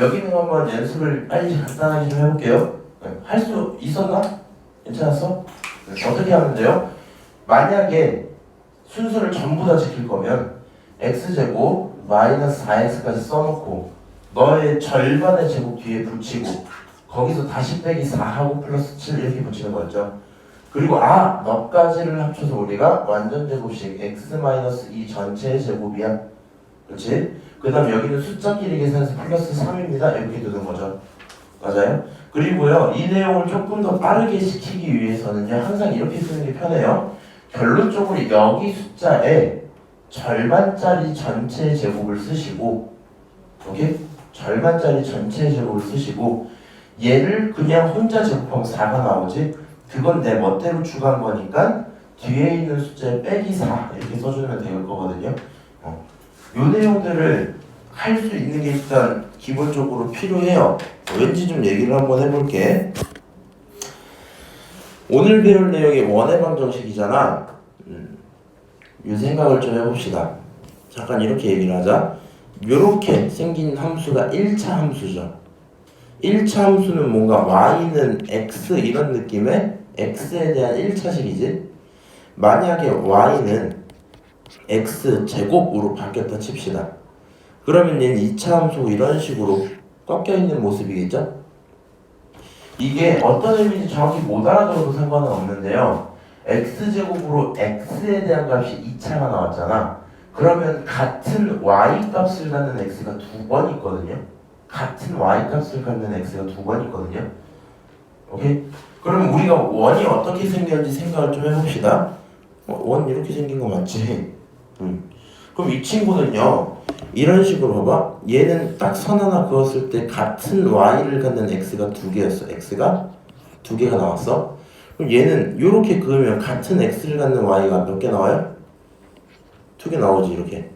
여기 있는 거 한번 연습을 빨리 간단하게 좀 해볼게요. 할 수 있었나? 괜찮았어? 어떻게 하면 돼요? 만약에 순서를 전부 다 지킬 거면 x제곱 마이너스 4x까지 써놓고 너의 절반의 제곱 뒤에 붙이고 거기서 다시 빼기 4하고 플러스 7 이렇게 붙이는 거였죠. 그리고 너까지를 합쳐서 우리가 완전 제곱식 x-2 전체의 제곱이야. 그렇지? 그 다음 여기는 숫자끼리 계산해서 플러스 3입니다. 이렇게 되는 거죠. 맞아요? 그리고요, 이 내용을 조금 더 빠르게 시키기 위해서는요, 항상 이렇게 쓰는 게 편해요. 결론적으로 여기 숫자에 절반짜리 전체의 제곱을 쓰시고, 오케이? 절반짜리 전체의 제곱을 쓰시고, 얘를 그냥 혼자 제곱하면 4가 나오지? 그건 내 멋대로 추가한 거니까 뒤에 있는 숫자에 빼기 4 이렇게 써주면 될 거거든요. 요 내용들을 할 수 있는 게 일단 기본적으로 필요해요. 왠지 좀 얘기를 한번 해볼게. 오늘 배울 내용이 원의 방정식이잖아. 이 생각을 좀 해봅시다. 잠깐 이렇게 얘기를 하자. 요렇게 생긴 함수가 1차 함수죠. 1차 함수는 뭔가 y는 x 이런 느낌의 x에 대한 1차식이지. 만약에 y는 x 제곱으로 바뀌었다 칩시다. 그러면 얘는 2차 함수 이런 식으로 꺾여있는 모습이겠죠? 이게 어떤 의미인지 정확히 못 알아들어도 상관은 없는데요. x제곱으로 x에 대한 값이 2차가 나왔잖아. 그러면 같은 y 값을 갖는 x가 두 번 있거든요. 같은 y 값을 갖는 x가 두 번 있거든요. 오케이? 그럼 우리가 원이 어떻게 생겼는지 생각을 좀 해봅시다. 원 이렇게 생긴 거 맞지? 그럼 이 친구는요, 이런 식으로 봐봐. 얘는 딱 선 하나 그었을 때 같은 y를 갖는 x가 두 개였어. x가 두 개가 나왔어. 그럼 얘는 이렇게 그으면 같은 x를 갖는 y가 몇 개 나와요? 두 개 나오지, 이렇게.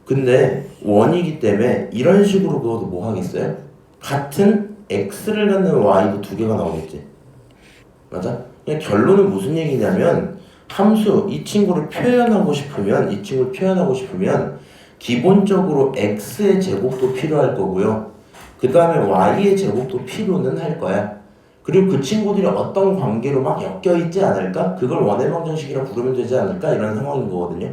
근데 원이기 때문에 이런 식으로 그어도 뭐 하겠어요? 같은 x를 갖는 y도 두 개가 나오겠지. 맞아? 그냥 결론은 무슨 얘기냐면 함수 이 친구를 표현하고 싶으면 기본적으로 x의 제곱도 필요할 거고요. 그 다음에 y의 제곱도 필요는 할 거야. 그리고 그 친구들이 어떤 관계로 막 엮여 있지 않을까? 그걸 원의 방정식이라 부르면 되지 않을까? 이런 상황인 거거든요.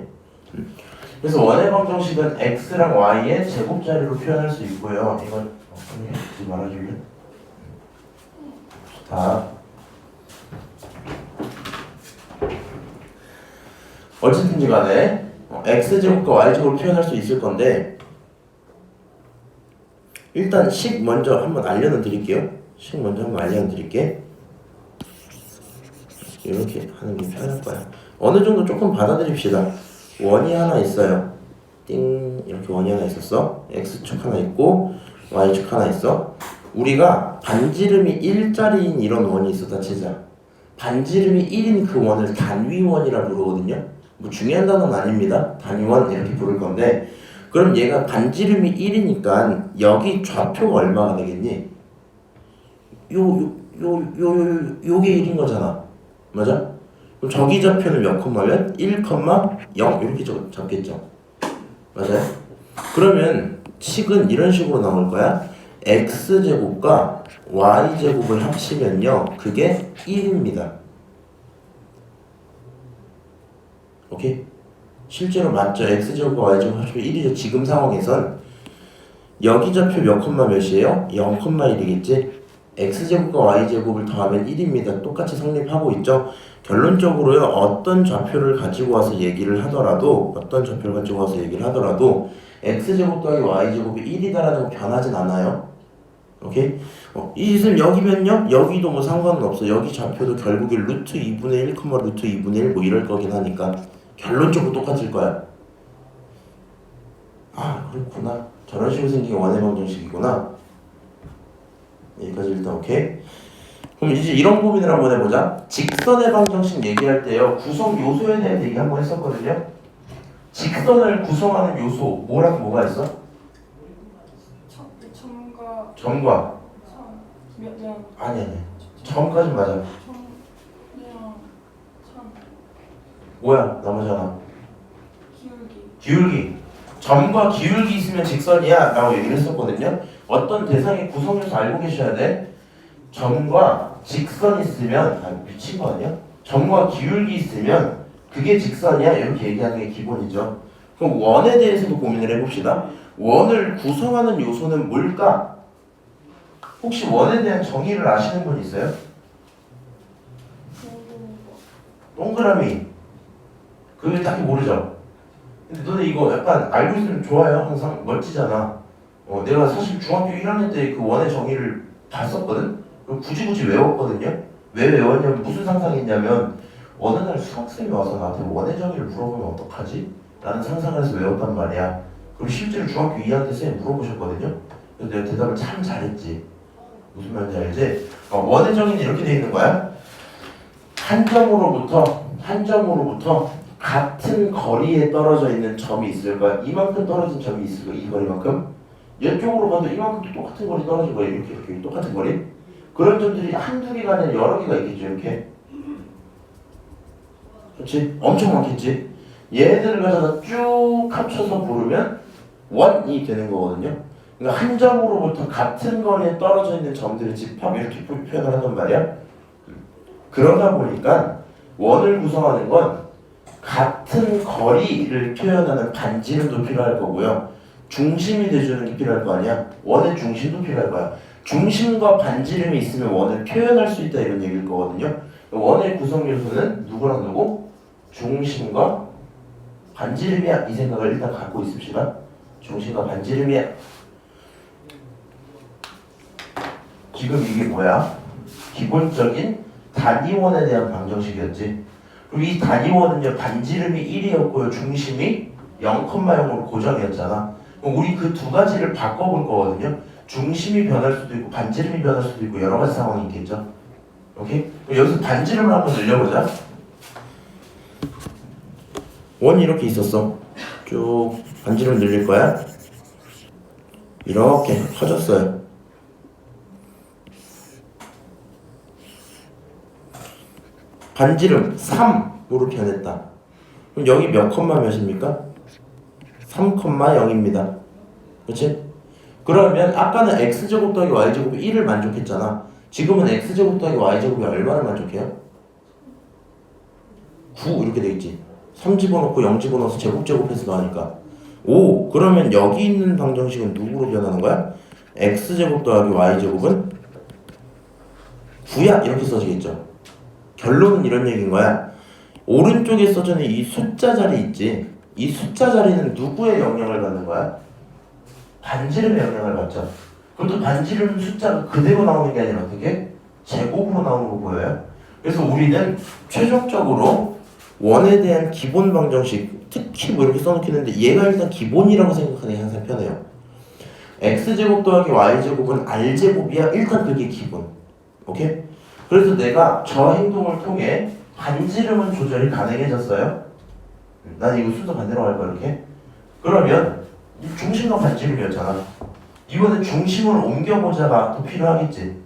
그래서 원의 방정식은 x랑 y의 제곱자리로 표현할 수 있고요. 이건 하지 말아줄래? 자, 어쨌든지 간에 x제곱과 y제곱을 표현할 수 있을 건데 일단 식 먼저 한번 알려는 드릴게요. 이렇게 하는 게 편할 거야. 어느 정도 조금 받아들입시다. 원이 하나 있어요. 띵, 이렇게 원이 하나 있었어. x축 하나 있고 y축 하나 있어. 우리가 반지름이 1짜리인 이런 원이 있었다 치자. 반지름이 1인 그 원을 단위원이라 부르거든요. 뭐 중요한 단어는 아닙니다. 단위원 이렇게 부를 건데, 그럼 얘가 반지름이 1이니까 여기 좌표가 얼마가 되겠니? 요게 1인 거잖아. 맞아? 그럼 저기 좌표는 몇 콤마면? 1,0 이렇게 잡겠죠. 맞아요? 그러면 식은 이런 식으로 나올 거야. x제곱과 y제곱을 합치면요, 그게 1입니다. 오케이? 실제로 맞죠? x제곱과 y제곱 합치면 1이죠. 지금 상황에선 여기 좌표 몇 콤마 몇이에요? 0,1이겠지? x제곱과 y제곱을 더하면 1입니다. 똑같이 성립하고 있죠? 결론적으로요, 어떤 좌표를 가지고 와서 얘기를 하더라도 x제곱 더하기 y제곱이 1이다라는 거 변하진 않아요. 오케이? 이 짓은 여기면요? 여기도 뭐 상관은 없어. 여기 좌표도 결국에 루트 2분의 1, 루트 2분의 1 뭐 이럴 거긴 하니까 결론적으로 똑같을 거야. 그렇구나. 저런 식으로 생긴 원의 방정식이구나. 여기까지 일단 오케이. 그럼 이제 이런 고민을 한번 해보자. 직선의 방정식 얘기할 때요, 구성 요소에 대한 얘기 한번 했었거든요. 직선을 구성하는 요소 뭐랑 뭐가 있어? 점과 아니 점까지 맞아. 뭐야 나머지 하나? 기울기. 점과 기울기 있으면 직선이야 라고 얘기를 했었거든요. 어떤 대상의 구성요소 알고 계셔야 돼. 점과 직선 있으면 미친 거 아니야? 점과 기울기 있으면 그게 직선이야 이렇게 얘기하는 게 기본이죠. 그럼 원에 대해서도 고민을 해봅시다. 원을 구성하는 요소는 뭘까? 혹시 원에 대한 정의를 아시는 분 있어요? 동그라미. 그게 딱히 모르죠? 근데 너네 이거 약간 알고 있으면 좋아요. 항상 멋지잖아. 내가 사실 중학교 1학년 때 그 원의 정의를 다 썼거든? 굳이 외웠거든요? 왜 외웠냐면 무슨 상상했냐면 어느 날 수학생이 와서 나한테 원의 정의를 물어보면 어떡하지? 라는 상상을 해서 외웠단 말이야. 그리고 실제로 중학교 2학년 때 쌤이 물어보셨거든요? 그래서 내가 대답을 참 잘했지. 무슨 말인지 알지? 원의 정의는 이렇게 돼 있는 거야. 한 점으로부터 같은 거리에 떨어져 있는 점이 있을 거야. 이만큼 떨어진 점이 있을 거야. 이 거리만큼. 이쪽으로 가도 이만큼 똑같은 거리 떨어진 거야. 이렇게 똑같은 거리. 그런 점들이 한두 개가 아니라 여러 개가 있겠죠. 이렇게. 그렇지? 엄청 많겠지? 얘네들을 가져다 쭉 합쳐서 부르면 원이 되는 거거든요. 그러니까 한 점으로부터 같은 거리에 떨어져 있는 점들의 집합 이렇게 표현을 한단 말이야. 그러다 보니까 원을 구성하는 건 같은 거리를 표현하는 반지름도 필요할 거고요. 중심이 돼주는 게 필요할 거 아니야. 원의 중심도 필요할 거야. 중심과 반지름이 있으면 원을 표현할 수 있다 이런 얘기일 거거든요. 원의 구성 요소는 누구랑 누구? 중심과 반지름이야. 이 생각을 일단 갖고 있읍시다. 중심과 반지름이야. 지금 이게 뭐야? 기본적인 단위원에 대한 방정식이었지. 그리고 이 단위원은요 반지름이 1이었고요 중심이 0,0으로 고정이었잖아. 그럼 우리 그 두 가지를 바꿔볼 거거든요. 중심이 변할 수도 있고 반지름이 변할 수도 있고 여러 가지 상황이 있겠죠. 오케이? 그럼 여기서 반지름을 한번 늘려보자. 원이 이렇게 있었어. 쭉 반지름 늘릴 거야. 이렇게 커졌어요. 반지름 3으로 변했다. 그럼 여기 몇 컴마 몇입니까? 3,0입니다. 그렇지? 그러면 아까는 x제곱 더하기 y제곱이 1을 만족했잖아. 지금은 x제곱 더하기 y제곱이 얼마를 만족해요? 9 이렇게 되겠지. 3 집어넣고 0 집어넣어서 제곱제곱해서 나오니까 5. 그러면 여기 있는 방정식은 누구로 변하는 거야? x제곱 더하기 y제곱은 9야 이렇게 써지겠죠. 결론은 이런 얘기인 거야. 오른쪽에 써져 있는 이 숫자 자리 있지. 이 숫자 자리는 누구의 영향을 받는 거야? 반지름의 영향을 받죠. 그것도 반지름 숫자가 그대로 나오는 게 아니라 어떻게? 제곱으로 나오는 거 보여요? 그래서 우리는 최종적으로 원에 대한 기본 방정식, 특히 뭐 이렇게 써놓겠는데 얘가 일단 기본이라고 생각하는 게 항상 편해요. x제곱 더하기 y제곱은 r제곱이야. 일단 그게 기본. 오케이? 그래서 내가 저 행동을 통해 반지름은 조절이 가능해졌어요. 난 이거 순서 반대로 할 거야 이렇게. 그러면 중심과 반지름이었잖아. 이번엔 중심을 옮겨보자가 더 필요하겠지.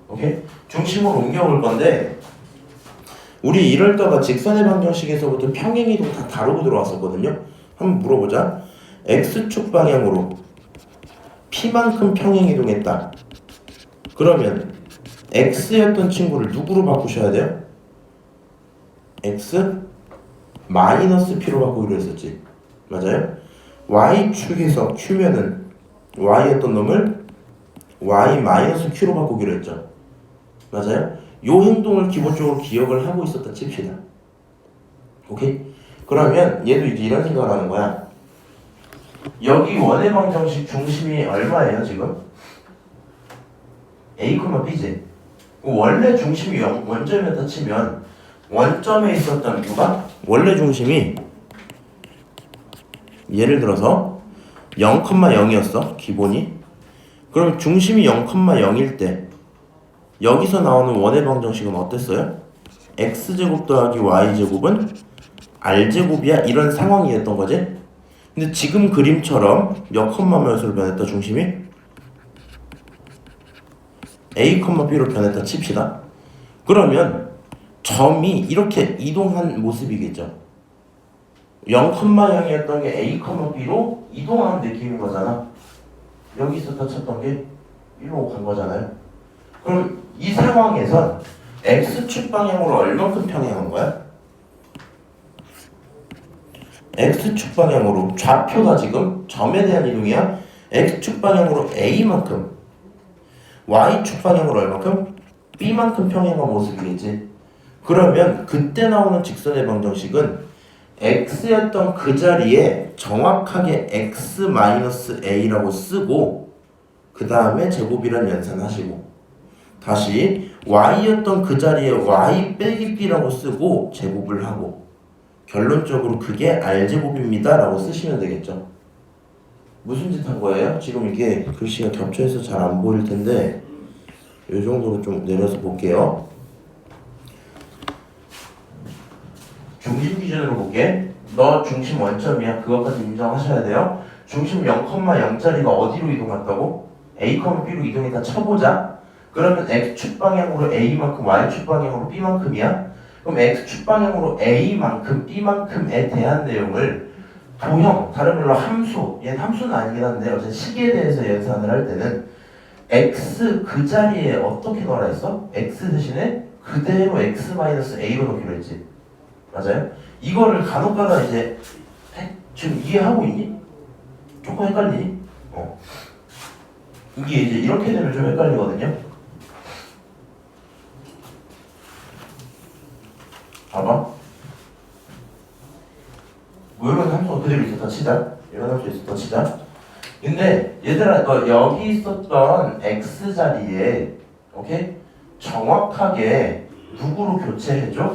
오케이? 중심을 옮겨볼 건데 우리 이럴다가 직선의 방정식에서부터 평행이동 다 다루고 들어왔었거든요. 한번 물어보자. x축 방향으로 p만큼 평행이동했다. 그러면 x였던 친구를 누구로 바꾸셔야 돼요? x 마이너스 p로 바꾸기로 했었지. 맞아요? y축에서 q면은 y였던 놈을 y 마이너스 q로 바꾸기로 했죠. 맞아요? 요 행동을 기본적으로 기억을 하고 있었다 칩시다. 오케이? 그러면 얘도 이제 이런 생각을 하는 거야. 여기 원의 방정식 중심이 얼마예요 지금? a, b지. 원래 중심이 원점이었다 치면 원점에 있었던 누가? 원래 중심이 예를 들어서 0,0이었어 기본이. 그럼 중심이 0,0일 때 여기서 나오는 원의 방정식은 어땠어요? x제곱 더하기 y제곱은 r제곱이야 이런 상황이었던 거지. 근데 지금 그림처럼 몇 컴마 몇으로 변했다 중심이? a, b로 변했다 칩시다. 그러면 점이 이렇게 이동한 모습이겠죠. 0,0이었던 게 A, B로 이동하는 느낌인 거잖아. 여기 있었다 쳤던 게 1로 간 거잖아요. 그럼 이 상황에선 X축 방향으로 얼만큼 평행한 거야? X축 방향으로 좌표가 지금 점에 대한 이동이야. X축 방향으로 A만큼, Y축 방향으로 얼만큼? B만큼 평행한 모습이겠지. 그러면 그때 나오는 직선의 방정식은 X였던 그 자리에 정확하게 X-A라고 쓰고 그 다음에 제곱이란 연산하시고 다시 Y였던 그 자리에 Y 빼기 B라고 쓰고 제곱을 하고 결론적으로 그게 R제곱입니다 라고 쓰시면 되겠죠. 무슨 짓 한 거예요? 지금 이게 글씨가 겹쳐서 잘 안 보일 텐데 이 정도로 좀 내려서 볼게요. 중심 기준으로 볼게. 너 중심 원점이야. 그것까지 인정하셔야 돼요. 중심 0,0짜리가 어디로 이동했다고? A, B로 이동했다 쳐보자. 그러면 X축 방향으로 A만큼, Y축 방향으로 B만큼이야. 그럼 X축 방향으로 A만큼, B만큼에 대한 내용을 도형, 다른 말로 함수, 얘는 함수는 아니긴 한데 어쨌든 식에 대해서 연산을 할 때는 X 그 자리에 어떻게 넣으라 했어? X 대신에 그대로 X-A로 넣기로 했지. 맞아요? 이거를 간혹가다 이제 지금 이해하고 있니? 조금 헷갈리니? 이게 이제 이렇게 되면 좀 헷갈리거든요. 봐봐. 뭐 이런 함수가 그대로 있었다 치자. 이런 함수 있었다 치자. 근데 얘들아 너 여기 있었던 X 자리에 오케이? 정확하게 누구로 교체해줘?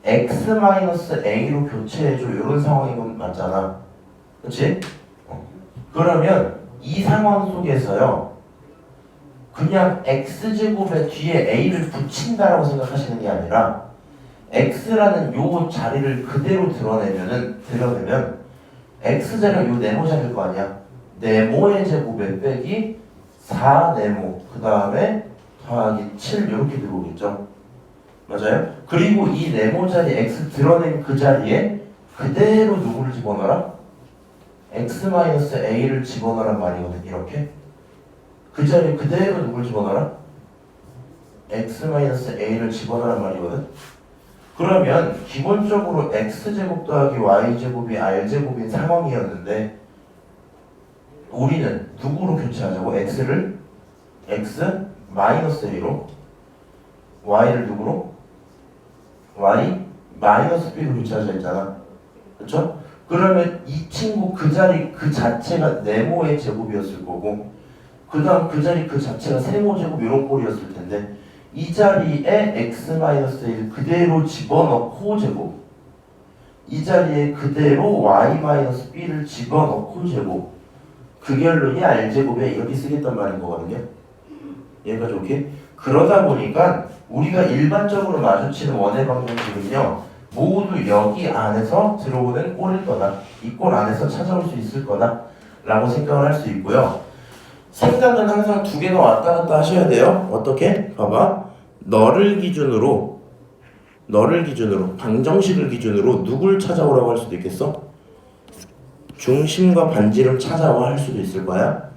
X-A로 교체해줘. 이런 상황인 건 맞잖아. 그치? 그러면 이 상황 속에서요 그냥 X제곱의 뒤에 A를 붙인다라고 생각하시는 게 아니라 X라는 요 자리를 그대로 드러내면 X자리가 요 네모 자리일 거 아니야. 네모의 제곱에 빼기 4네모 그 다음에 더하기 7 이렇게 들어오겠죠. 맞아요? 그리고 이 네모 자리 X 드러낸 그 자리에 그대로 누구를 집어넣어라? X-A를 집어넣으란 말이거든. 이렇게 그 자리에 그대로 누구를 집어넣어라? X-A를 집어넣으란 말이거든. 그러면 기본적으로 X제곱 더하기 Y제곱이 R제곱인 상황이었는데 우리는 누구로 교체하자고? X를 X-A로 Y를 누구로? Y-B로 교체하자 했잖아. 그쵸? 그러면 이 친구 그 자리 그 자체가 네모의 제곱이었을 거고 그 다음 그 자리 그 자체가 세모 제곱 이런 꼴이었을 텐데 이 자리에 X-1 그대로 집어넣고 제곱 이 자리에 그대로 Y-B를 집어넣고 제곱 그 결론이 R제곱에 이렇게 쓰겠단 말인 거거든요. 얘가 좋게 그러다 보니까 우리가 일반적으로 마주치는 원의 방정식은요 모두 여기 안에서 들어오는 꼴일 거다. 이 꼴 안에서 찾아올 수 있을 거다 라고 생각을 할 수 있고요. 생각은 항상 두 개가 왔다 갔다 하셔야 돼요. 어떻게? 봐봐. 너를 기준으로 방정식을 기준으로 누굴 찾아오라고 할 수도 있겠어? 중심과 반지름 찾아와 할 수도 있을 거야.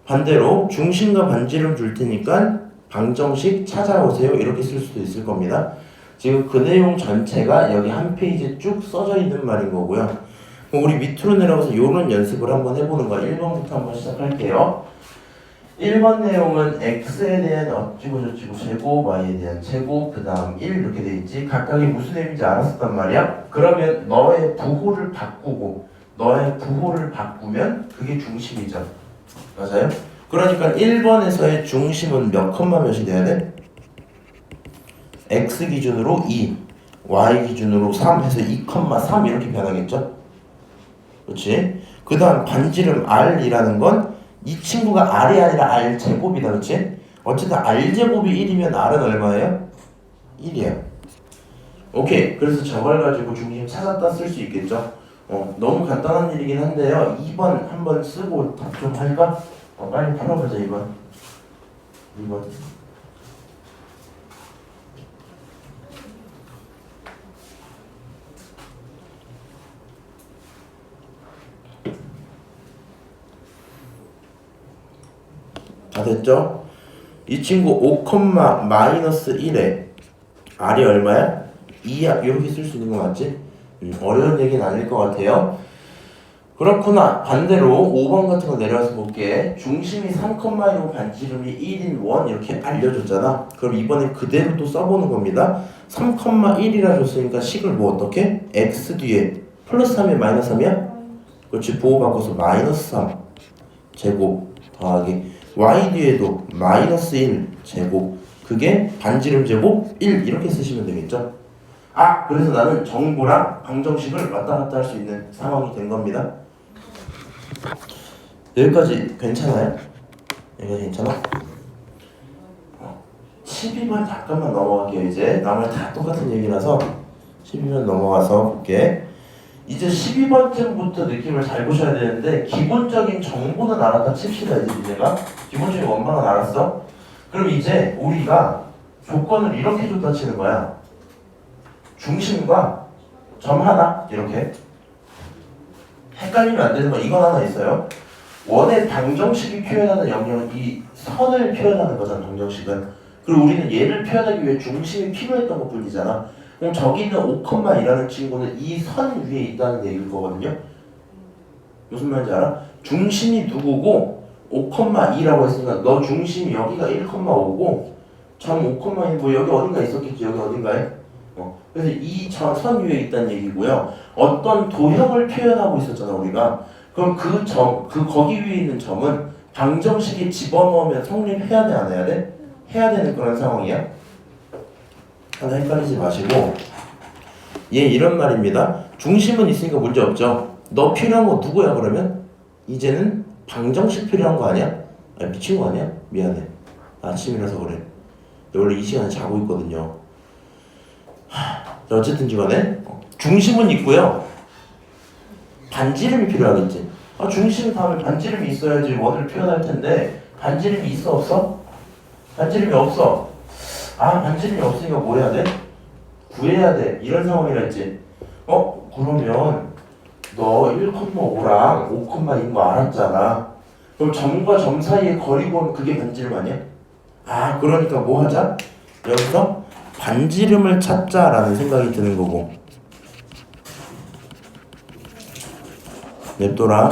반대로 중심과 반지름 줄 테니까 방정식 찾아오세요 이렇게 쓸 수도 있을 겁니다. 지금 그 내용 전체가 여기 한 페이지에 쭉 써져 있는 말인 거고요. 우리 밑으로 내려가서 이런 연습을 한번 해보는 거야. 1번부터 한번 시작할게요. 1번 내용은 x에 대한 어찌고 저찌고 제곱, y에 대한 제곱, 그 다음 1 이렇게 돼 있지. 각각이 무슨 의미인지 알았었단 말이야. 그러면 너의 부호를 바꾸면 그게 중심이죠. 맞아요? 그러니까 1번에서의 중심은 몇 컴마 몇이 돼야 돼? x 기준으로 2, y 기준으로 3 해서 2,3 이렇게 변하겠죠? 그렇지? 그 다음 반지름 r이라는 건 이 친구가 r이 아니라 r제곱이다. 그렇지? 어쨌든 r제곱이 1이면 r은 얼마예요? 1이야. 오케이. 그래서 저걸 가지고 중심 찾았다 쓸 수 있겠죠? 너무 간단한 일이긴 한데요. 2번 한번 쓰고 답 좀 할까? 빨리 풀어보자. 2번. 다 됐죠? 이 친구 5,-1에 R이 얼마야? 2야. 이렇게 쓸 수 있는 거 맞지? 어려운 얘기는 아닐 것 같아요. 그렇구나. 반대로 5번 같은 거 내려와서 볼게. 중심이 3,1이고 반지름이 1인 원 이렇게 알려줬잖아. 그럼 이번에 그대로 또 써보는 겁니다. 3,1이라 줬으니까 식을 뭐 어떻게? x 뒤에 플러스 3이야 마이너스 3이야? 그렇지. 보호 바꿔서 마이너스 3 제곱 더하기 y 뒤에도 마이너스 1 제곱 그게 반지름 제곱 1 이렇게 쓰시면 되겠죠. 아 그래서 나는 정보랑 방정식을 왔다 갔다 할 수 있는 상황이 된 겁니다. 여기까지 괜찮아요? 여기까지 괜찮아? 12번 잠깐만 넘어갈게요. 이제 나머지 다 똑같은 얘기라서 12번 넘어가서 볼게. 이제 12번쯤부터 느낌을 잘 보셔야 되는데 기본적인 정보는 알았다 칩시다. 이제 니네가 기본적인 원방은 알았어? 그럼 이제 우리가 조건을 이렇게 줬다 치는 거야. 중심과 점 하나 이렇게 헷갈리면 안 되는 건 이건 하나 있어요. 원의 방정식이 표현하는 영역은 이 선을 표현하는 거잖아. 방정식은. 그리고 우리는 얘를 표현하기 위해 중심이 필요했던 것 뿐이잖아. 그럼 저기 있는 5,2라는 친구는 이 선 위에 있다는 얘기일 거거든요. 무슨 말인지 알아? 중심이 누구고 5,2라고 했으니까 너 중심이 여기가 1,5고 점 5,2 뭐 여기 어딘가 있었겠지. 여기 어딘가에. 그래서 이 선 위에 있다는 얘기고요. 어떤 도형을 표현하고 있었잖아 우리가. 그럼 그 점, 거기 위에 있는 점은 방정식에 집어넣으면 성립해야 돼, 안 해야 돼? 해야 되는 그런 상황이야. 하나 헷갈리지 마시고 얘 이런 말입니다. 중심은 있으니까 문제 없죠. 너 필요한 거 누구야 그러면? 이제는 방정식 필요한 거 아니야? 아니 미친 거 아니야? 미안해. 아침이라서 그래. 원래 이 시간에 자고 있거든요. 어쨌든지 간에 중심은 있고요. 반지름이 필요하겠지. 중심 다음에 반지름이 있어야지 원을 표현할 텐데 반지름이 있어 없어? 반지름이 없어. 반지름이 없으니까 뭐 해야 돼? 구해야 돼. 이런 상황이라 했지. 그러면 너 1,5랑 5,2인 거 알았잖아. 그럼 점과 점 사이의 거리고는 그게 반지름 아니야? 그러니까 뭐 하자? 여기서 반지름을 찾자라는 생각이 드는 거고. 냅둬라.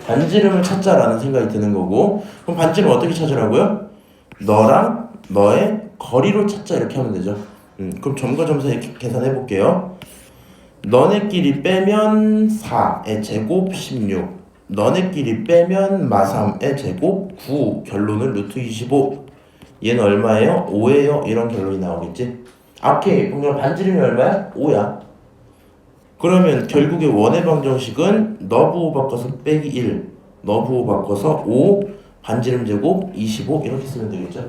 반지름을 찾자라는 생각이 드는 거고. 그럼 반지름 어떻게 찾으라고요? 너랑 너의 거리로 찾자 이렇게 하면 되죠. 그럼 점과 점 사이 계산해 볼게요. 너네끼리 빼면 4의 제곱 16 너네끼리 빼면 마3의 제곱 9 결론은 루트 25 얘는 얼마예요? 5예요? 이런 결론이 나오겠지? 오케이. 그럼 반지름이 얼마야? 5야. 그러면 결국에 원의 방정식은 너 부호 바꿔서 빼기 1 너 부호 바꿔서 5 반지름 제곱 25 이렇게 쓰면 되겠죠?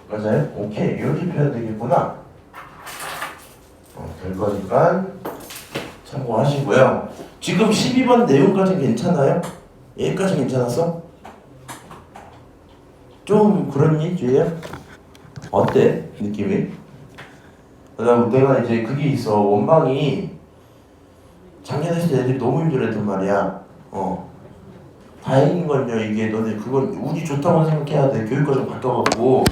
맞아요? 오케이. 이렇게 표현 되겠구나. 될 거니까 참고하시고요. 지금 12번 내용까지 괜찮아요? 여기까지 괜찮았어? 좀 그렇니? 주희야? 어때? 느낌이? 내가 이제 그게 있어. 원방이 작년에 했을 때 애들이 너무 힘들었단 말이야. 다행인 건요. 이게 너네 그건 운이 좋다고 생각해야 돼. 교육과정 바꿔갖고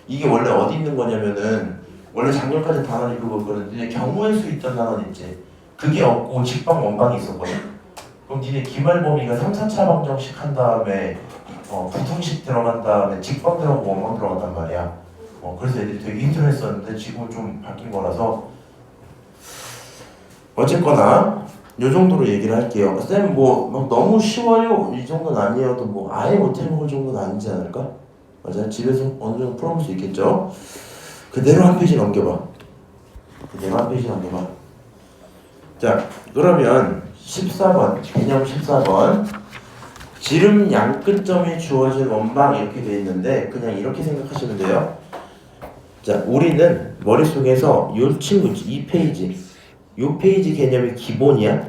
이게 원래 어디 있는 거냐면은 원래 작년까지 단원이 그거거든. 니네 경우의 수 있던 단원 있지. 그게 없고 직방 원방이 있었거든. 그럼 니네 기말 범위가 3, 4차 방정식 한 다음에 부등식 들어간 다음에 직방 들어가고 원방 들어갔단 말이야. 그래서 애들이 되게 힘들어했었는데 지금은 좀 바뀐 거라서 어쨌거나 요 정도로 얘기를 할게요. 쌤 막 너무 쉬워요 이 정도는 아니어도 뭐 아예 못해먹을 정도는 아니지 않을까? 맞아요. 집에서 어느 정도 풀어볼 수 있겠죠. 그대로 한 페이지 넘겨봐. 자 그러면 14번 개념 14번 지름 양끝점이 주어진 원방 이렇게 돼 있는데 그냥 이렇게 생각하시면 돼요. 자 우리는 머릿속에서 요 친구 이 페이지 요 페이지 개념이 기본이야.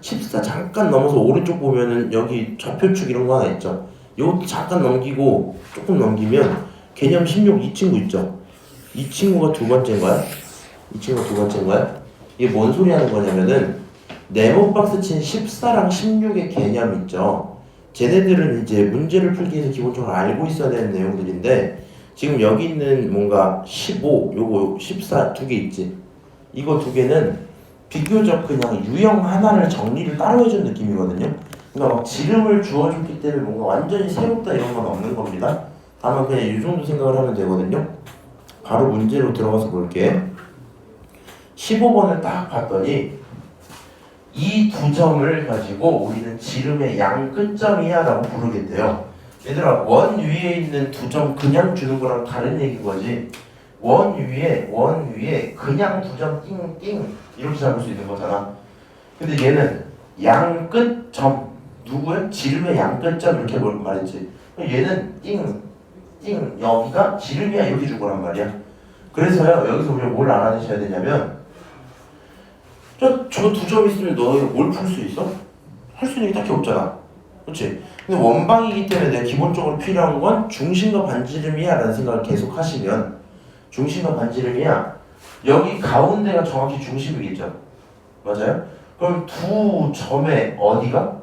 14 잠깐 넘어서 오른쪽 보면은 여기 좌표축 이런 거 하나 있죠. 요 잠깐 넘기고 조금 넘기면 개념 16 이 친구 있죠. 이 친구가 두 번째인 거야. 이게 뭔 소리 하는 거냐면은 네모박스 친 14랑 16의 개념 있죠. 쟤네들은 이제 문제를 풀기 위해서 기본적으로 알고 있어야 되는 내용들인데 지금 여기 있는 뭔가 15, 요거 14 두 개 있지. 이거 두 개는 비교적 그냥 유형 하나를 정리를 따로 해준 느낌이거든요. 그러니까 막 지름을 주어줬기 때문에 뭔가 완전히 새롭다 이런 건 없는 겁니다. 다만 그냥 이 정도 생각을 하면 되거든요. 바로 문제로 들어가서 볼게. 15번을 딱 봤더니 이 두 점을 가지고 우리는 지름의 양 끝점이야 라고 부르겠대요. 얘들아, 원 위에 있는 두 점 그냥 주는 거랑 다른 얘기인 거지. 원 위에 그냥 두 점 띵띵 이렇게 잡을 수 있는 거잖아. 근데 얘는 양 끝점, 누구야? 지름의 양 끝점 이렇게 말했지. 얘는 띵띵 여기가 지름이야 이렇게 준 거란 말이야. 그래서요, 여기서 우리가 뭘 알아내셔야 되냐면 저 두 점 있으면 너희가 뭘 풀 수 있어? 할 수 있는 게 딱히 없잖아. 그렇지? 근데 원방이기 때문에 내가 기본적으로 필요한 건 중심과 반지름이야 라는 생각을 계속 하시면 중심과 반지름이야. 여기 가운데가 정확히 중심이겠죠. 맞아요? 그럼 두 점의 어디가?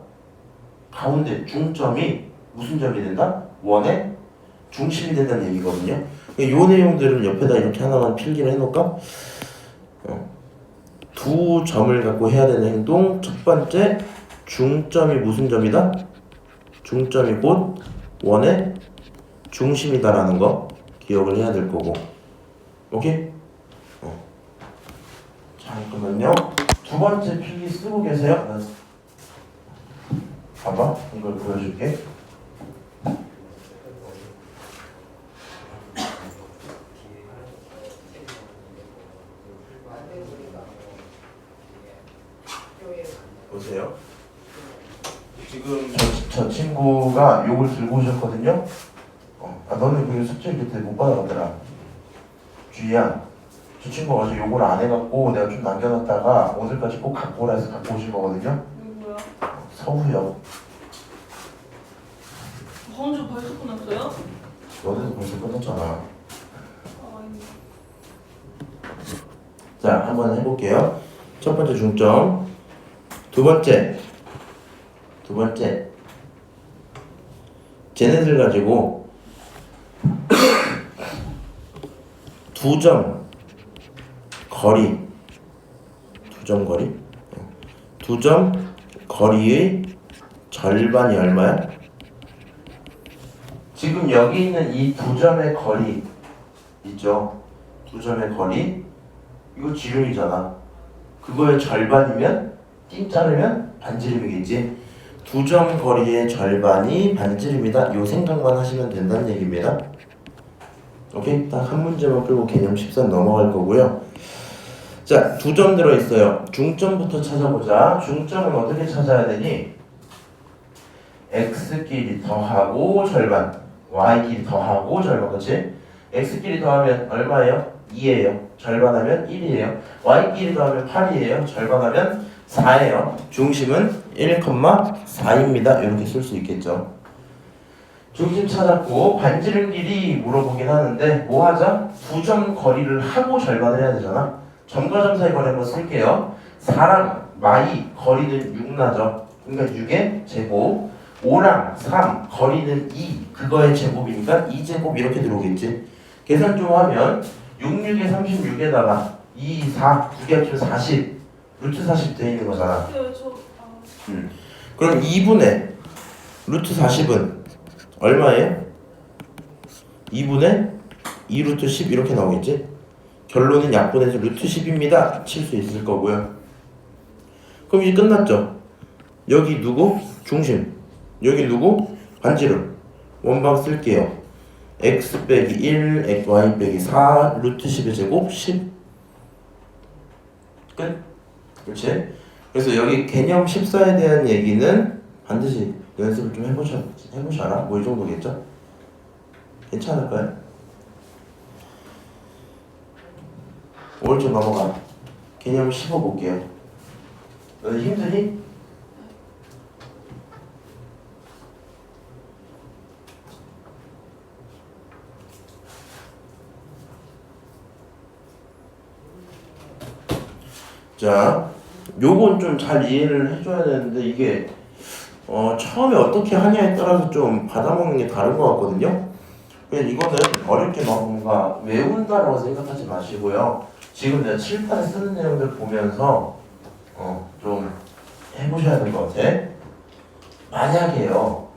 가운데 중점이 무슨 점이 된다? 원의 중심이 된다는 얘기거든요. 이 내용들은 옆에다 이렇게 하나만 필기를 해놓을까? 두 점을 갖고 해야 되는 행동. 첫 번째, 중점이 무슨 점이다? 중점이 곧 원의 중심이다라는 거 기억을 해야 될 거고. 오케이? 잠깐만요. 두 번째 필기 쓰고 계세요? 봐봐, 이걸 보여줄게. 보세요. 지금 저 친구가 요걸 들고 오셨거든요. 너는 그 숙제 그때 못 받아가더라. 주희야, 저 친구가 어제 요걸 안 해갖고 내가 좀 남겨놨다가 오늘까지 꼭 갖고 오라 해서 갖고 오신 거거든요. 누구야? 서우요. 광주 벌써 끝났어요? 너네도 벌써 끝났잖아. 아니. 자, 한번 해볼게요. 첫 번째 중점. 두 번째, 쟤네들 가지고 두 점 거리, 두 점 거리의 절반이 얼마야? 지금 여기 있는 이 두 점의 거리 있죠? 두 점의 거리, 이거 지름이잖아. 그거의 절반이면 띵 자르면 반지름이겠지. 두 점 거리의 절반이 반지름이다. 요 생각만 하시면 된다는 얘기입니다. 오케이? 딱 한 문제만 끌고 개념 13 넘어갈 거고요. 자, 두 점 들어있어요. 중점부터 찾아보자. 중점은 어떻게 찾아야 되니? x끼리 더하고 절반, y끼리 더하고 절반, 그렇지? x끼리 더하면 얼마예요? 2예요. 절반하면 1이에요. y끼리 더하면 8이에요. 절반하면 4예요. 중심은 1,4입니다. 이렇게 쓸 수 있겠죠. 중심 찾았고 반지름 길이 물어보긴 하는데 뭐 하자? 두 점 거리를 하고 절반을 해야 되잖아. 점과 점 사이 거리 한번 쓸게요. 4랑 y 거리는 6 나죠. 그러니까 6의 제곱. 5랑 3 거리는 2 그거의 제곱이니까 2제곱 이렇게 들어오겠지. 계산 좀 하면 6, 6에 36에다가 2, 4 두 개 합치면 40 루트 40 돼 있는 거잖아. 그럼 2분의 루트 40은 얼마예요? 2분의 2 루트 10 이렇게 나오겠지? 결론은 약분해서 루트 10입니다. 칠 수 있을 거고요. 그럼 이제 끝났죠? 여기 누구? 중심. 여기 누구? 반지름. 원방 쓸게요. x 빼기 1, y 빼기 4, 루트 10의 제곱 10. 끝? 그렇지? 그래서 여기 개념 14에 대한 얘기는 반드시 연습을 좀 해보셔라. 뭐 이 정도겠죠? 괜찮을까요? 오른쪽 넘어가. 개념 15 볼게요. 너네 힘드니? 자, 요건 좀 잘 이해를 해줘야 되는데 이게 처음에 어떻게 하냐에 따라서 좀 받아먹는 게 다른 것 같거든요. 그래서 이거는 어렵게 막 뭔가 외운다라고 생각하지 마시고요. 지금 내가 칠판에 쓰는 내용들 보면서 좀 해보셔야 될 것 같아. 만약에요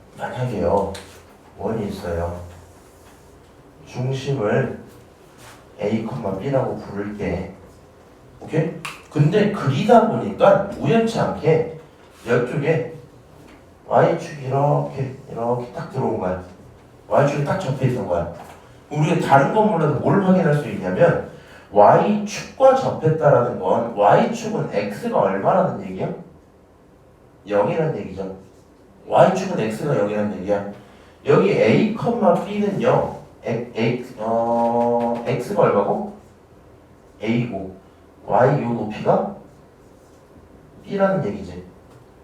원이 있어요. 중심을 A, B라고 부를게. 오케이? 근데 그리다 보니까 우연치 않게 이쪽에 Y축이 이렇게 딱 들어온 거야. Y축이 딱 접해 있는 거야. 우리가 다른 건 몰라도 뭘 확인할 수 있냐면 Y축과 접했다라는 건 Y축은 X가 얼마라는 얘기야? 0이라는 얘기죠. Y축은 X가 0이라는 얘기야. 여기 A, B는요 X가 얼마고? A고 Y 요 높이가 B라는 얘기지.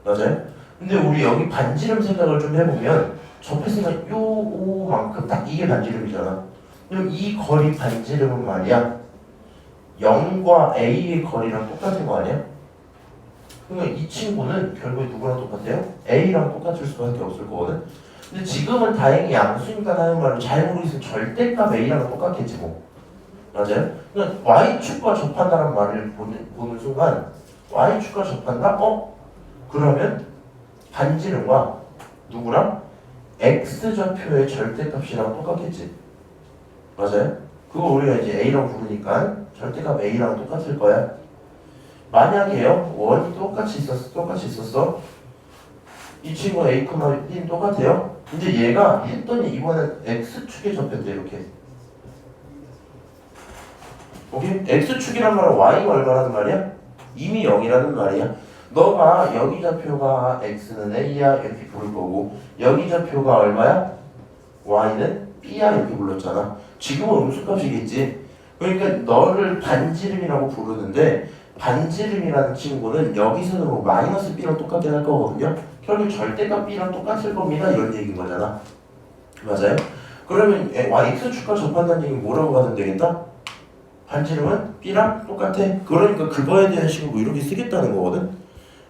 맞아요? 근데 우리 여기 반지름 생각을 좀 해보면 접했으니까 요만큼 딱 이게 반지름이잖아. 그럼 이 거리 반지름은 말이야 0과 A의 거리랑 똑같은 거 아니야? 그러니까 이 친구는 결국에 누구랑 똑같아요? A랑 똑같을 수밖에 없을 거거든. 근데 지금은 다행히 양수니까 하는 말을 잘 모르겠으면 절대값 A랑 똑같겠지 뭐. 맞아요? 그러니까 Y축과 접한다는 말을 보는 순간 Y축과 접한다? 그러면 반지름과 누구랑? X좌표의 절대값이랑 똑같겠지. 맞아요? 그거 우리가 이제 A라고 부르니까 절대값 A랑 똑같을 거야. 만약에요 원이 똑같이 있었어. 이 친구 A, B는 똑같아요. 근데 얘가 했더니 이번엔 X축에 접혔대 이렇게. 오케이? X축이란 말은 Y가 얼마라는 말이야? 이미 0이라는 말이야. 너가 여기 좌표가 X는 A야 이렇게 부를 거고 여기 좌표가 얼마야? Y는 B야 이렇게 불렀잖아. 지금은 음수값이겠지. 그러니까 너를 반지름이라고 부르는데 반지름이라는 친구는 여기서는 마이너스 B랑 똑같게 할 거거든요. 결국 절대값 B랑 똑같을 겁니다. 이런 얘기인 거잖아. 맞아요? 그러면 X축과 접한다는 얘기는 뭐라고 하면 되겠다? 반지름은 B랑 똑같아. 그러니까 그거에 대한 식으로 이렇게 쓰겠다는 거거든.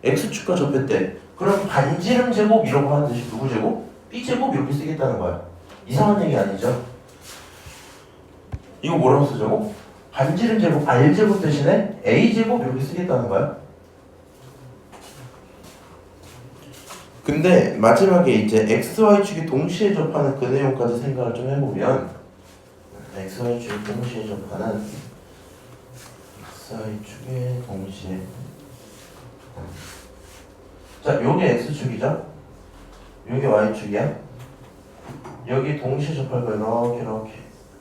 X축과 접했대. 그럼 반지름 제곱 이라고 하는 대신 누구 제곱? B 제곱 이렇게 쓰겠다는 거야. 이상한 얘기 아니죠? 이거 뭐라고 쓰자고? 반지름 제곱 R 제곱 대신에 A 제곱 이렇게 쓰겠다는 거야. 근데 마지막에 이제 X, Y축이 동시에 접하는 그 내용까지 생각을 좀 해보면 X, Y축이 동시에 접하는 X, Y축에 동시에 자, 요게 X축이죠? 요게 Y축이야? 여기 동시에 접할 거 이렇게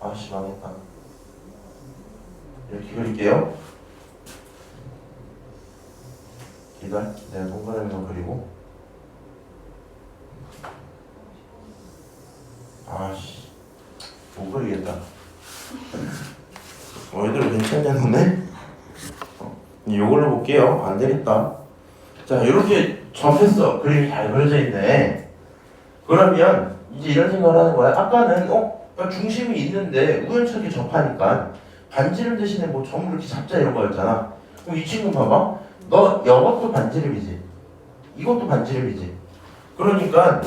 아씨 망했다. 이렇게 그릴게요. 기다려. 내가 동그라미만 그리고 아씨 못 그리겠다. 얘들 괜찮냐 너네? 이걸로 볼게요. 안 되겠다. 자, 이렇게 접했어. 그림이 잘 그려져 있네. 그러면 이제 이런 생각을 하는 거야. 아까는 중심이 있는데 우연찮게 접하니까 반지름 대신에 뭐 점을 이렇게 잡자 이런 거였잖아. 그럼 이 친구 봐봐. 너 이것도 반지름이지. 이것도 반지름이지. 그러니까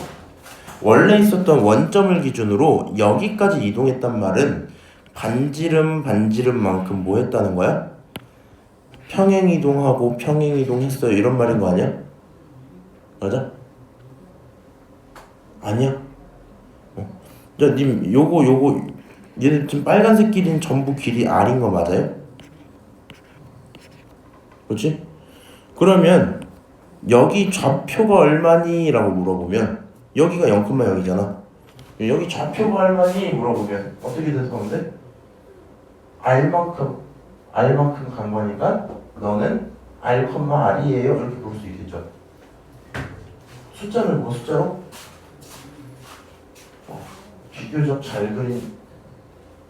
원래 있었던 원점을 기준으로 여기까지 이동했단 말은 반지름만큼 뭐 했다는 거야? 평행이동하고 평행이동했어요 이런 말인 거 아니야? 맞아? 아니야? 자, 님 요거 얘는 지금 빨간색 길이는 전부 길이 R인 거 맞아요? 그렇지? 그러면 여기 좌표가 얼마니? 라고 물어보면 여기가 0,0이잖아. 여기 좌표가 얼마니? 물어보면 어떻게 대답하면 R만큼 간 거니까 너는 R,R이에요 이렇게 볼 수 있겠죠. 숫자를 뭐 숫자로? 비교적 잘 그린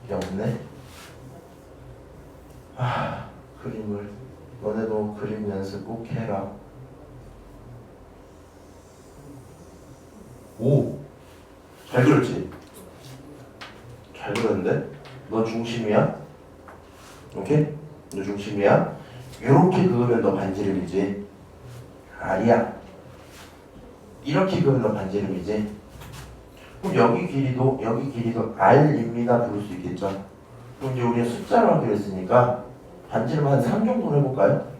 게 없네. 그림을 너네도 그림 연습 꼭 해라. 오! 잘 그렸지? 잘 그렸는데? 너 중심이야? 오케이? 너 중심이야? 이렇게 그으면 너 반지름이지. 아니야. 이렇게 그리는 반지름이지. 그럼 여기 길이도 R입니다 부를 수 있겠죠. 그럼 이제 우리가 숫자로 하기로 했으니까 반지름 한 3 정도로 해볼까요?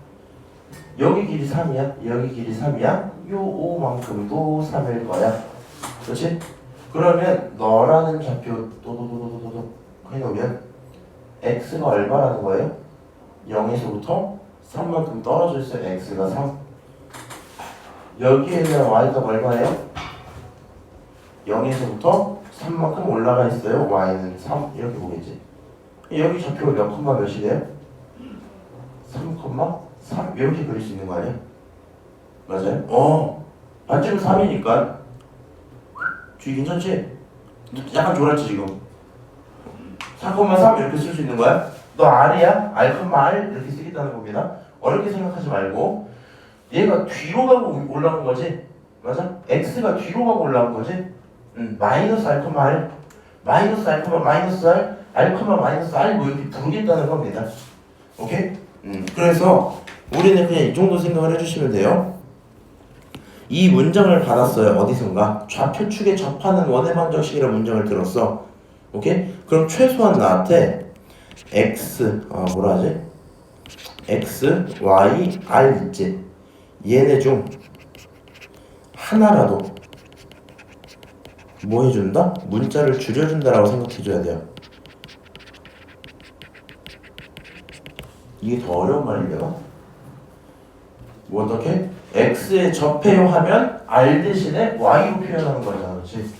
여기 길이 3이야. 여기 길이 3이야. 요 5만큼도 3일 거야. 그렇지? 그러면 너라는 좌표 도도도도도도 해놓으면 x가 얼마라는 거예요? 0에서부터 3만큼 떨어져 있어요. x가 3. 여기에 대한 y가 얼마예요? 0에서부터 3만큼 올라가 있어요. y는 3 이렇게 보겠지. 여기 좌표가 몇 콤마 몇이래요? 3,3 이렇게 그릴 수 있는 거 아니야? 맞아요? 반지름 3이니까 주의 괜찮지? 약간 졸았지 지금. 4,3 이렇게 쓸 수 있는 거야? 너 R이야? R, 이렇게 쓰겠다는 겁니다. 어렵게 생각하지 말고 얘가 뒤로 가고 올라간 거지? 맞아? X가 뒤로 가고 올라간 거지? 마이너스 R, 마이너스 R, 마이너스 R, 마이너스 R 뭐 이렇게 부르겠다는 겁니다. 오케이? 그래서 우리는 그냥 이 정도 생각을 해주시면 돼요. 이 문장을 받았어요. 어디선가 좌표축에 접하는 원의 방정식이라는 문장을 들었어. 오케이? 그럼 최소한 나한테 x 뭐라 하지? x, y, r 있지? 얘네 중 하나라도 뭐 해준다? 문자를 줄여준다라고 생각해줘야 돼요. 이게 더 어려운 말이려나? 뭐 어떻게? x에 접해요 하면 r 대신에 y로 표현하는 거잖아, 그렇지?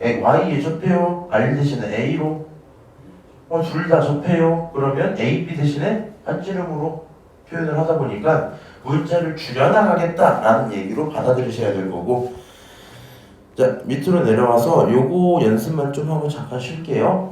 y에 접해요, r 대신에 a로. 둘 다 접해요. 그러면 a, b 대신에 반지름으로 표현을 하다 보니까 문자를 줄여나가겠다라는 얘기로 받아들이셔야 될 거고. 자, 밑으로 내려와서 요거 연습만 좀 하고 잠깐 쉴게요.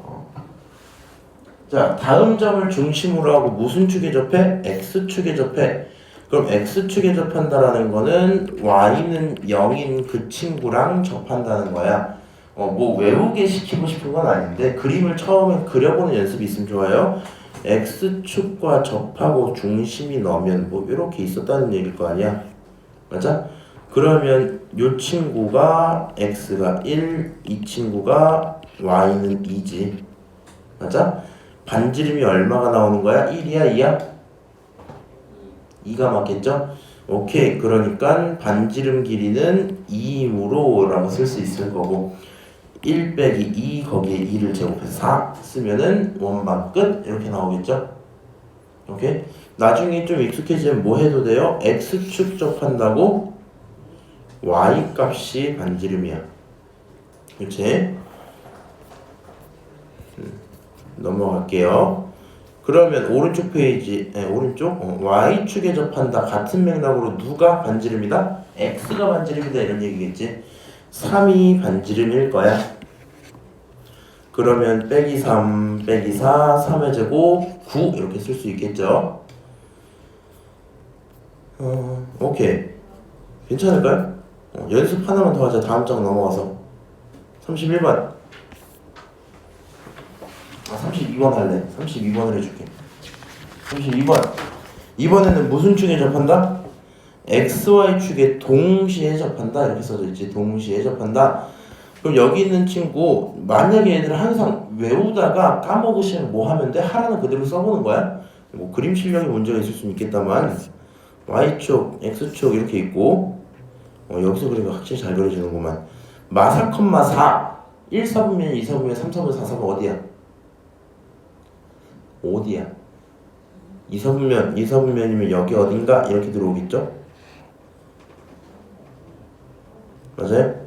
자, 다음 점을 중심으로 하고 무슨 축에 접해? x축에 접해. 그럼 x축에 접한다라는 거는 y는 0인 그 친구랑 접한다는 거야. 뭐 외우게 시키고 싶은 건 아닌데 그림을 처음에 그려보는 연습이 있으면 좋아요. x축과 접하고 중심이 넣으면 뭐 이렇게 있었다는 얘기일 거 아니야. 맞아? 그러면 요 친구가 x가 1, 이 친구가 y는 2지. 맞아? 반지름이 얼마가 나오는 거야? 1이야? 2야? 2가 맞겠죠? 오케이. 그러니까 반지름 길이는 2이므로 라고 쓸 수 있을 거고 1 빼기 2 거기에 2를 제곱해서 4 쓰면은 원방 끝 이렇게 나오겠죠? 오케이? 나중에 좀 익숙해지면 뭐 해도 돼요? x축 접한다고 y 값이 반지름이야. 그치? 넘어갈게요. 그러면 오른쪽 페이지, 오른쪽 y축에 접한다. 같은 맥락으로 누가 반지름이다? x가 반지름이다 이런 얘기겠지. 3이 반지름일 거야. 그러면 빼기 3, 빼기 4, 3의 제곱 9 이렇게 쓸 수 있겠죠. 오케이. 괜찮을까요? 연습 하나만 더 하자. 다음 장 넘어가서 31번 32번 할래. 32번을 해줄게. 32번 이번에는 무슨 축에 접한다? XY축에 동시에 접한다 이렇게 써져 있지. 동시에 접한다. 그럼 여기 있는 친구 만약에 얘들 항상 외우다가 까먹으시면 뭐 하면 돼? 하라는 그대로 써보는 거야. 뭐 그림 실력에 문제가 있을 수는 있겠다만 Y축, X축 이렇게 있고 여기서 그리고 확실히 잘 그려지는구만. 마사, 4 1, 4분면, 2, 4분면, 3, 4분면, 4, 4분면 어디야? 어디야? 2, 4분면이면 여기 어딘가 이렇게 들어오겠죠? 맞아요?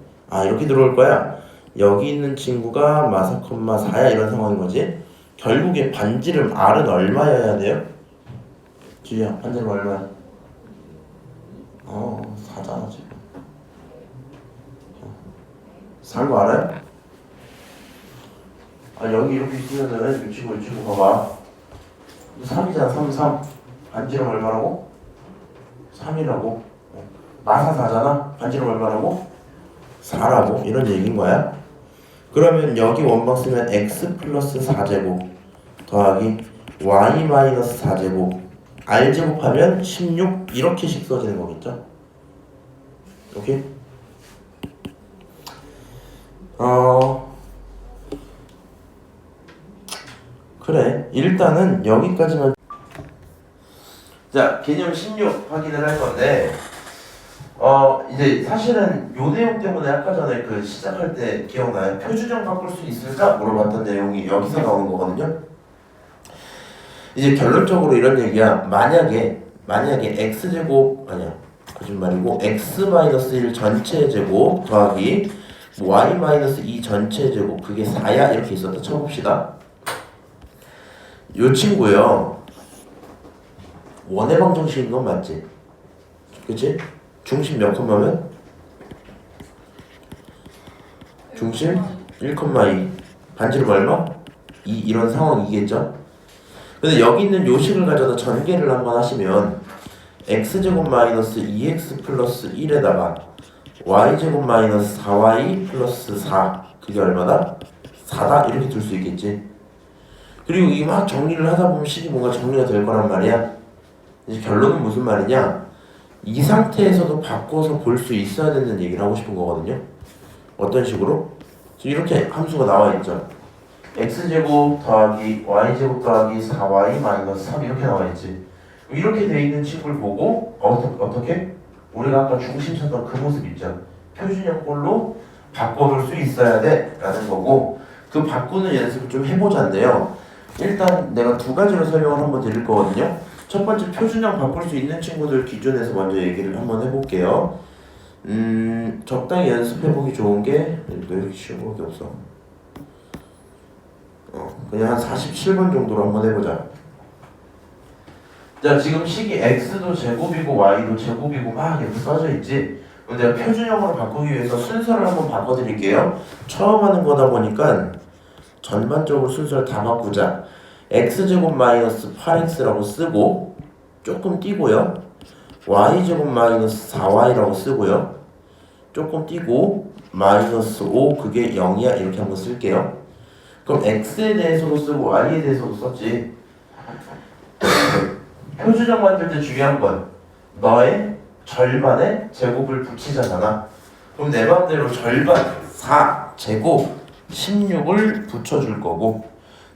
이렇게 들어올 거야. 여기 있는 친구가 마사, 4야 이런 상황인 거지. 결국에 반지름 R은 얼마여야 돼요? 주희야, 반지름 얼마야? 4잖아 지금. 4인 거 알아요? 여기 이렇게 있으면은 유치고 봐봐. 3이잖아. 3 반지름 얼마라고? 3이라고. 마사 4잖아. 반지름 얼마라고? 4라고. 이런 얘기인 거야. 그러면 여기 원방 쓰면 x 플러스 4제곱 더하기 y 마이너스 4제곱 r 제곱하면 16 이렇게씩 써지는 거겠죠? 오케이? 그래. 일단은 여기까지만. 자, 개념 16 확인을 할 건데, 이제 사실은 요 내용 때문에 아까 전에 그 시작할 때 기억나요? 표준형 바꿀 수 있을까? 물어봤던 내용이 여기서 나오는 거거든요. 이제 결론적으로 이런 얘기야. 만약에 x제곱 아니야. 거짓말이고 x-1 전체 제곱 더하기 y-2 전체 제곱 그게 4야 이렇게 있었다 쳐봅시다. 요 친구요. 원의 방정식인 건 맞지? 그치? 중심 몇 콤마면? 중심 1,2 반지름 얼마? 2 이런 상황이겠죠? 근데 여기 있는 요식을 가져다 전개를 한번 하시면 x제곱 마이너스 2x 플러스 1에다가 y제곱 마이너스 4y 플러스 4 그게 얼마다? 4다? 이렇게 둘 수 있겠지. 그리고 이게 막 정리를 하다 보면 식이 뭔가 정리가 될 거란 말이야. 이제 결론은 무슨 말이냐? 이 상태에서도 바꿔서 볼 수 있어야 된다는 얘기를 하고 싶은 거거든요. 어떤 식으로? 지금 이렇게 함수가 나와 있죠. x제곱 더하기 y제곱 더하기 4y 마이너스 3 이렇게 나와 있지. 이렇게 돼 있는 친구를 보고 어떻게? 우리가 아까 중심 찾던 그 모습 있죠. 표준형 꼴로 바꿔볼 수 있어야 돼 라는 거고, 그 바꾸는 연습을 좀 해보자인데요. 일단 내가 두 가지로 설명을 한번 드릴 거거든요. 첫 번째 표준형 바꿀 수 있는 친구들 기준에서 먼저 얘기를 한번 해볼게요. 적당히 연습해보기 좋은 게 왜 이렇게 쉬운 거밖에 없어. 그냥 한 47번 정도로 한번 해보자. 자, 지금 식이 x도 제곱이고 y도 제곱이고 막 이렇게 써져 있지. 그럼 내가 표준형으로 바꾸기 위해서 순서를 한번 바꿔드릴게요. 처음 하는 거다 보니까 전반적으로 순서를 다 바꾸자. x제곱 마이너스 8x라고 쓰고 조금 띄고요. y제곱 마이너스 4y라고 쓰고요. 조금 띄고 마이너스 5 그게 0이야 이렇게 한번 쓸게요. 그럼 x에 대해서도 쓰고 y에 대해서도 썼지. 표준형 만들 때 중요한 건 너의 절반에 제곱을 붙이자잖아. 그럼 내 맘대로 절반 4 제곱 16을 붙여줄 거고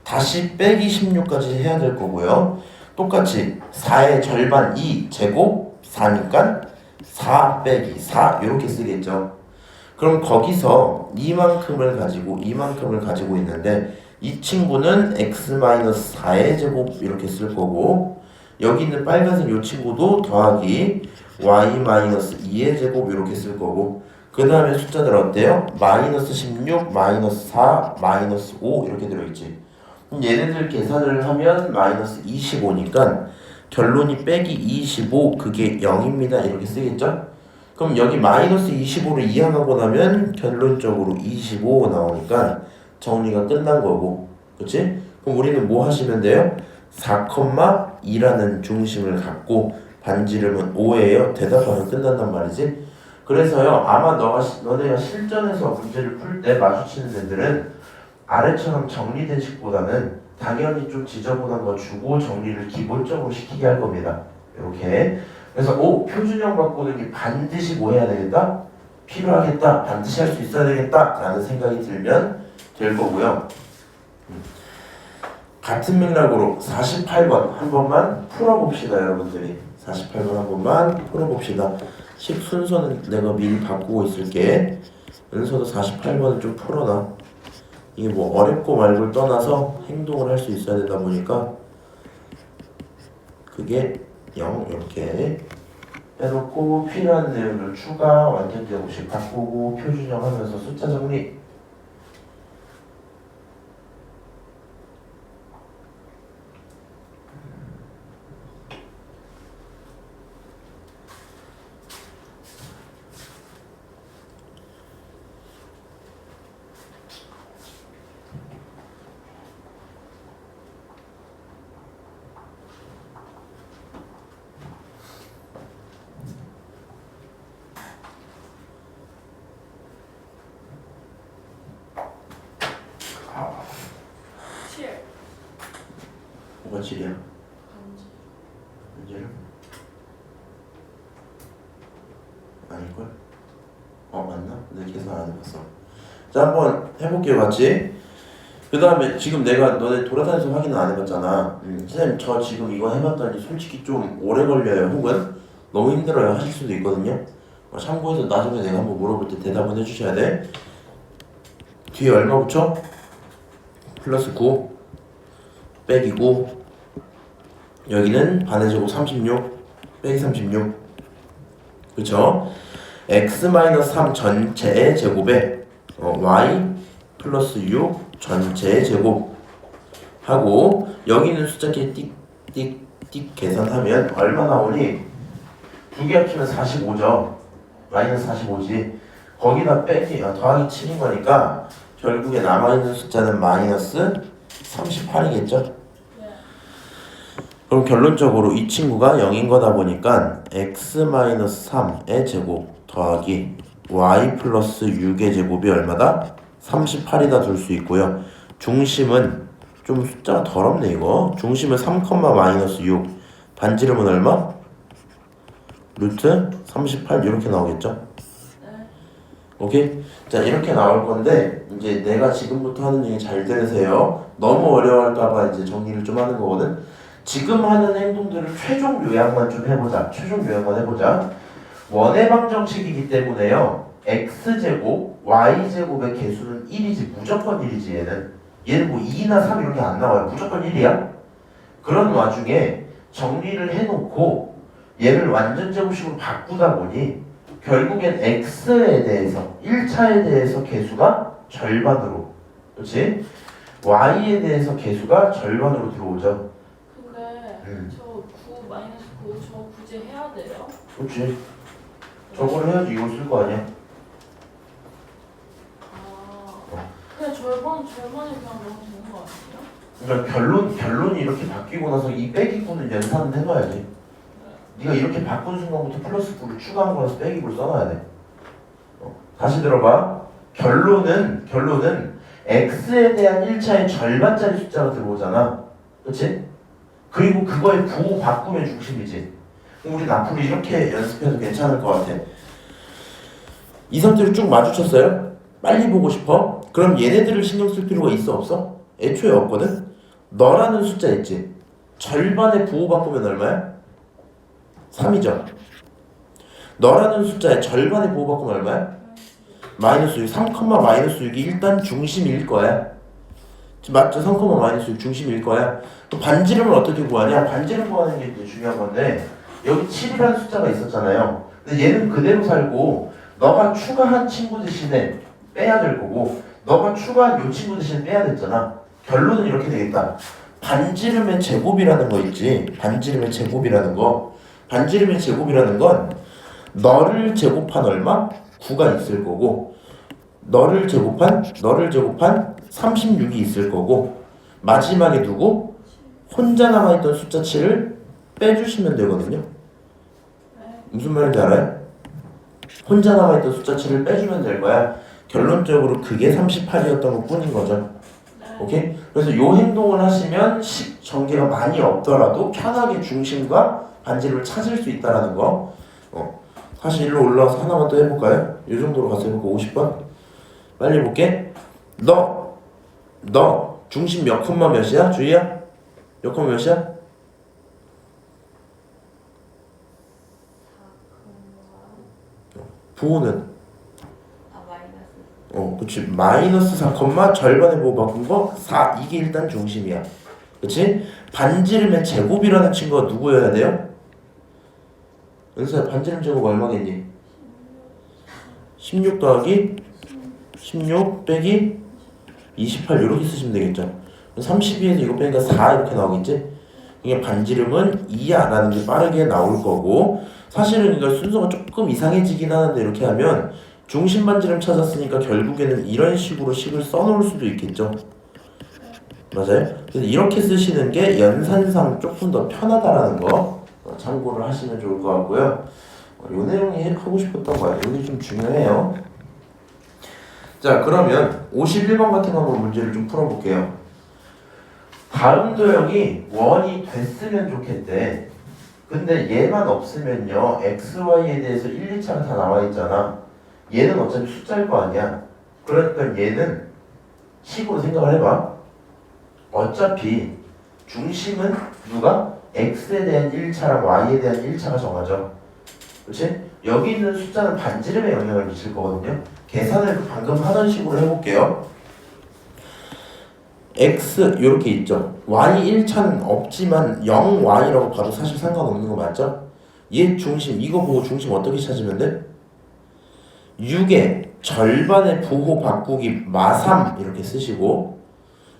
다시 빼기 16까지 해야 될 거고요. 똑같이 4의 절반 2 제곱 4니까 4 빼기 4 이렇게 쓰겠죠. 그럼 거기서 이만큼을 가지고 있는데 이 친구는 x-4의 제곱 이렇게 쓸 거고, 여기 있는 빨간색 이 친구도 더하기 y-2의 제곱 이렇게 쓸 거고, 그 다음에 숫자들 어때요? 마이너스 16, 마이너스 4, 마이너스 5 이렇게 들어있지. 얘네들 계산을 하면 마이너스 25니까 결론이 빼기 25 그게 0입니다 이렇게 쓰겠죠? 그럼 여기 마이너스 25를 이항하고 나면 결론적으로 25 나오니까 정리가 끝난 거고, 그치? 그럼 우리는 뭐 하시면 돼요? 4,2라는 중심을 갖고 반지름은 5예요. 대답하면 끝난단 말이지. 그래서요, 아마 너네가 실전에서 문제를 풀 때 마주치는 애들은 아래처럼 정리된 식보다는 당연히 좀 지저분한 거 주고 정리를 기본적으로 시키게 할 겁니다. 이렇게. 그래서 표준형 바꾸는 반드시 뭐 해야 되겠다? 필요하겠다. 반드시 할 수 있어야 되겠다. 라는 생각이 들면 될 거고요. 같은 맥락으로 48번 한 번만 풀어봅시다. 여러분들이 48번 한 번만 풀어봅시다. 식 순서는 내가 미리 바꾸고 있을게. 은서도 48번을 좀 풀어놔. 이게 뭐 어렵고 말고를 떠나서 행동을 할 수 있어야 되다 보니까 그게 0 이렇게 해놓고 필요한 내용을 추가, 완전 제곱식 바꾸고 표준형 하면서 숫자 정리. 뭐가 7이야? 반지름? 아닐걸? 자, 한번 해볼게요, 같이. 그 다음에 지금 내가 너네 돌아다니면서 확인은 안 해봤잖아. 선생님 저 지금 이거 해봤더니 솔직히 좀 오래 걸려요. 혹은 너무 힘들어요 하실 수도 있거든요. 참고해서 나중에 내가 한번 물어볼 때 대답은 해주셔야 돼. 뒤에 얼마 붙여? 플러스 9 빼기 9. 여기는 반의 제곱 36 빼기 36. 그쵸? x-3 전체의 제곱에 y 플러스 6 전체의 제곱 하고 여기 있는 숫자끼리 띡띡띡 계산하면 얼마 나오니? 두 개 합치면 45죠. 마이너스 45지. 거기다 빼기 더하기 7인 거니까 결국에 남아있는 숫자는 마이너스 38이겠죠. 그럼 결론적으로 이 친구가 0인 거다 보니까 x-3의 제곱 더하기 y 플러스 6의 제곱이 얼마다? 38이다 둘 수 있고요. 중심은 좀 숫자가 더럽네 이거. 중심은 3, 마이너스 6. 반지름은 얼마? 루트 38 이렇게 나오겠죠? 오케이? 자 이렇게 나올 건데 이제 내가 지금부터 하는 얘기 잘 들으세요. 너무 어려워할까봐 이제 정리를 좀 하는 거거든. 지금 하는 행동들을 최종 요약만 좀 해보자. 최종 요약만 해보자. 원의 방정식이기 때문에요. x제곱, y제곱의 개수는 1이지 무조건 1이지 얘는 뭐 2나 3 이런 게 안 나와요. 무조건 1이야. 그런 와중에 정리를 해놓고 얘를 완전 제곱식으로 바꾸다 보니 결국엔 x에 대해서 1차에 대해서 개수가 절반으로, 그렇지? y에 대해서 개수가 절반으로 들어오죠. 근데 저 9 마이너스 9 저 굳이 해야 돼요? 그렇지. 저걸 해야지 이걸 쓸 거 아니야. 그냥 절반이 그냥 너무 좋은 거 아니에요? 그러니까 결론이 이렇게 바뀌고 나서 이 빼기 9는 연산을 해봐야지. 네가 이렇게 바꾼 순간부터 플러스 9를 추가한 거라서 빼기 9를 써놔야 돼. 다시 들어봐. 결론은 x에 대한 1차의 절반짜리 숫자가 들어오잖아. 그렇지? 그리고 그거에 부호 바꾸면 중심이지. 그럼 우린 앞으로 이렇게 연습해도 괜찮을 것 같아. 이 상태로 쭉 마주쳤어요? 빨리 보고 싶어? 그럼 얘네들을 신경 쓸 필요가 있어 없어? 애초에 없거든? 너라는 숫자 있지? 절반의 부호 바꾸면 얼마야? 3이죠. 너라는 숫자의 절반의 부호 바꾸면 얼마야? 마이너스 6. 3, 마이너스 6이 일단 중심일 거야. 맞죠? 3, 마이너스 6 중심일 거야. 그럼 반지름을 어떻게 구하냐? 반지름 구하는 게 이제 중요한 건데 여기 7이라는 숫자가 있었잖아요. 근데 얘는 그대로 살고 너가 추가한 친구 대신에 빼야 될 거고 너가 추가한 요 친구 대신에 빼야 됐잖아. 결론은 이렇게 되겠다. 반지름의 제곱이라는 거 있지. 반지름의 제곱이라는 거. 반지름의 제곱이라는 건 너를 제곱한 얼마? 9가 있을 거고 너를 제곱한 36이 있을 거고 마지막에 누구? 혼자 남아있던 숫자 7을 빼주시면 되거든요. 무슨 말인지 알아요? 혼자 남아있던 숫자 7을 빼주면 될 거야. 결론적으로 그게 38이었던 것 뿐인 거죠. 오케이? 그래서 요 행동을 하시면 식 전개가 많이 없더라도 편하게 중심과 반지름을 찾을 수 있다라는 거. 다시 일로 올라와서 하나만 또 해볼까요? 이 정도로 가서 해볼까? 50번? 빨리 해볼게. 너 중심 몇 콤마 몇이야? 주희야? 몇 콤마 몇이야? 부호는? 그치. 마이너스 4 콤마 절반의 부호 바꾼 거 4. 이게 일단 중심이야. 그치? 반지름의 제곱이라는 친구가 누구여야 돼요? 은서야, 반지름 제곱 얼마겠니? 16 더하기 16 빼기 28 이렇게 쓰시면 되겠죠. 32에서 이거 빼니까 4 이렇게 나오겠지? 이게 반지름은 2야 라는 게 빠르게 나올 거고 사실은 이거 순서가 조금 이상해지긴 하는데 이렇게 하면 중심 반지름 찾았으니까 결국에는 이런 식으로 식을 써놓을 수도 있겠죠. 맞아요? 그래서 이렇게 쓰시는 게 연산상 조금 더 편하다라는 거 참고를 하시면 좋을 것 같고요. 이 내용이 하고 싶었던 거야. 여기 좀 중요해요. 자, 그러면 51번 같은 거 한번 문제를 좀 풀어볼게요. 다음 도형이 원이 됐으면 좋겠대. 근데 얘만 없으면요, x, y에 대해서 1, 2차가 다 나와 있잖아. 얘는 어차피 숫자일 거 아니야. 그러니까 얘는 식으로 생각을 해봐. 어차피 중심은 누가? x에 대한 1차랑 y에 대한 1차가 정하죠. 그렇지? 여기 있는 숫자는 반지름에 영향을 미칠 거거든요. 계산을 방금 하던 식으로 해볼게요. x 이렇게 있죠. y 1차는 없지만 0y라고 봐도 사실 상관없는 거 맞죠? 얘 중심 이거 보고 중심 어떻게 찾으면 돼? 6의 절반의 부호 바꾸기 마3 이렇게 쓰시고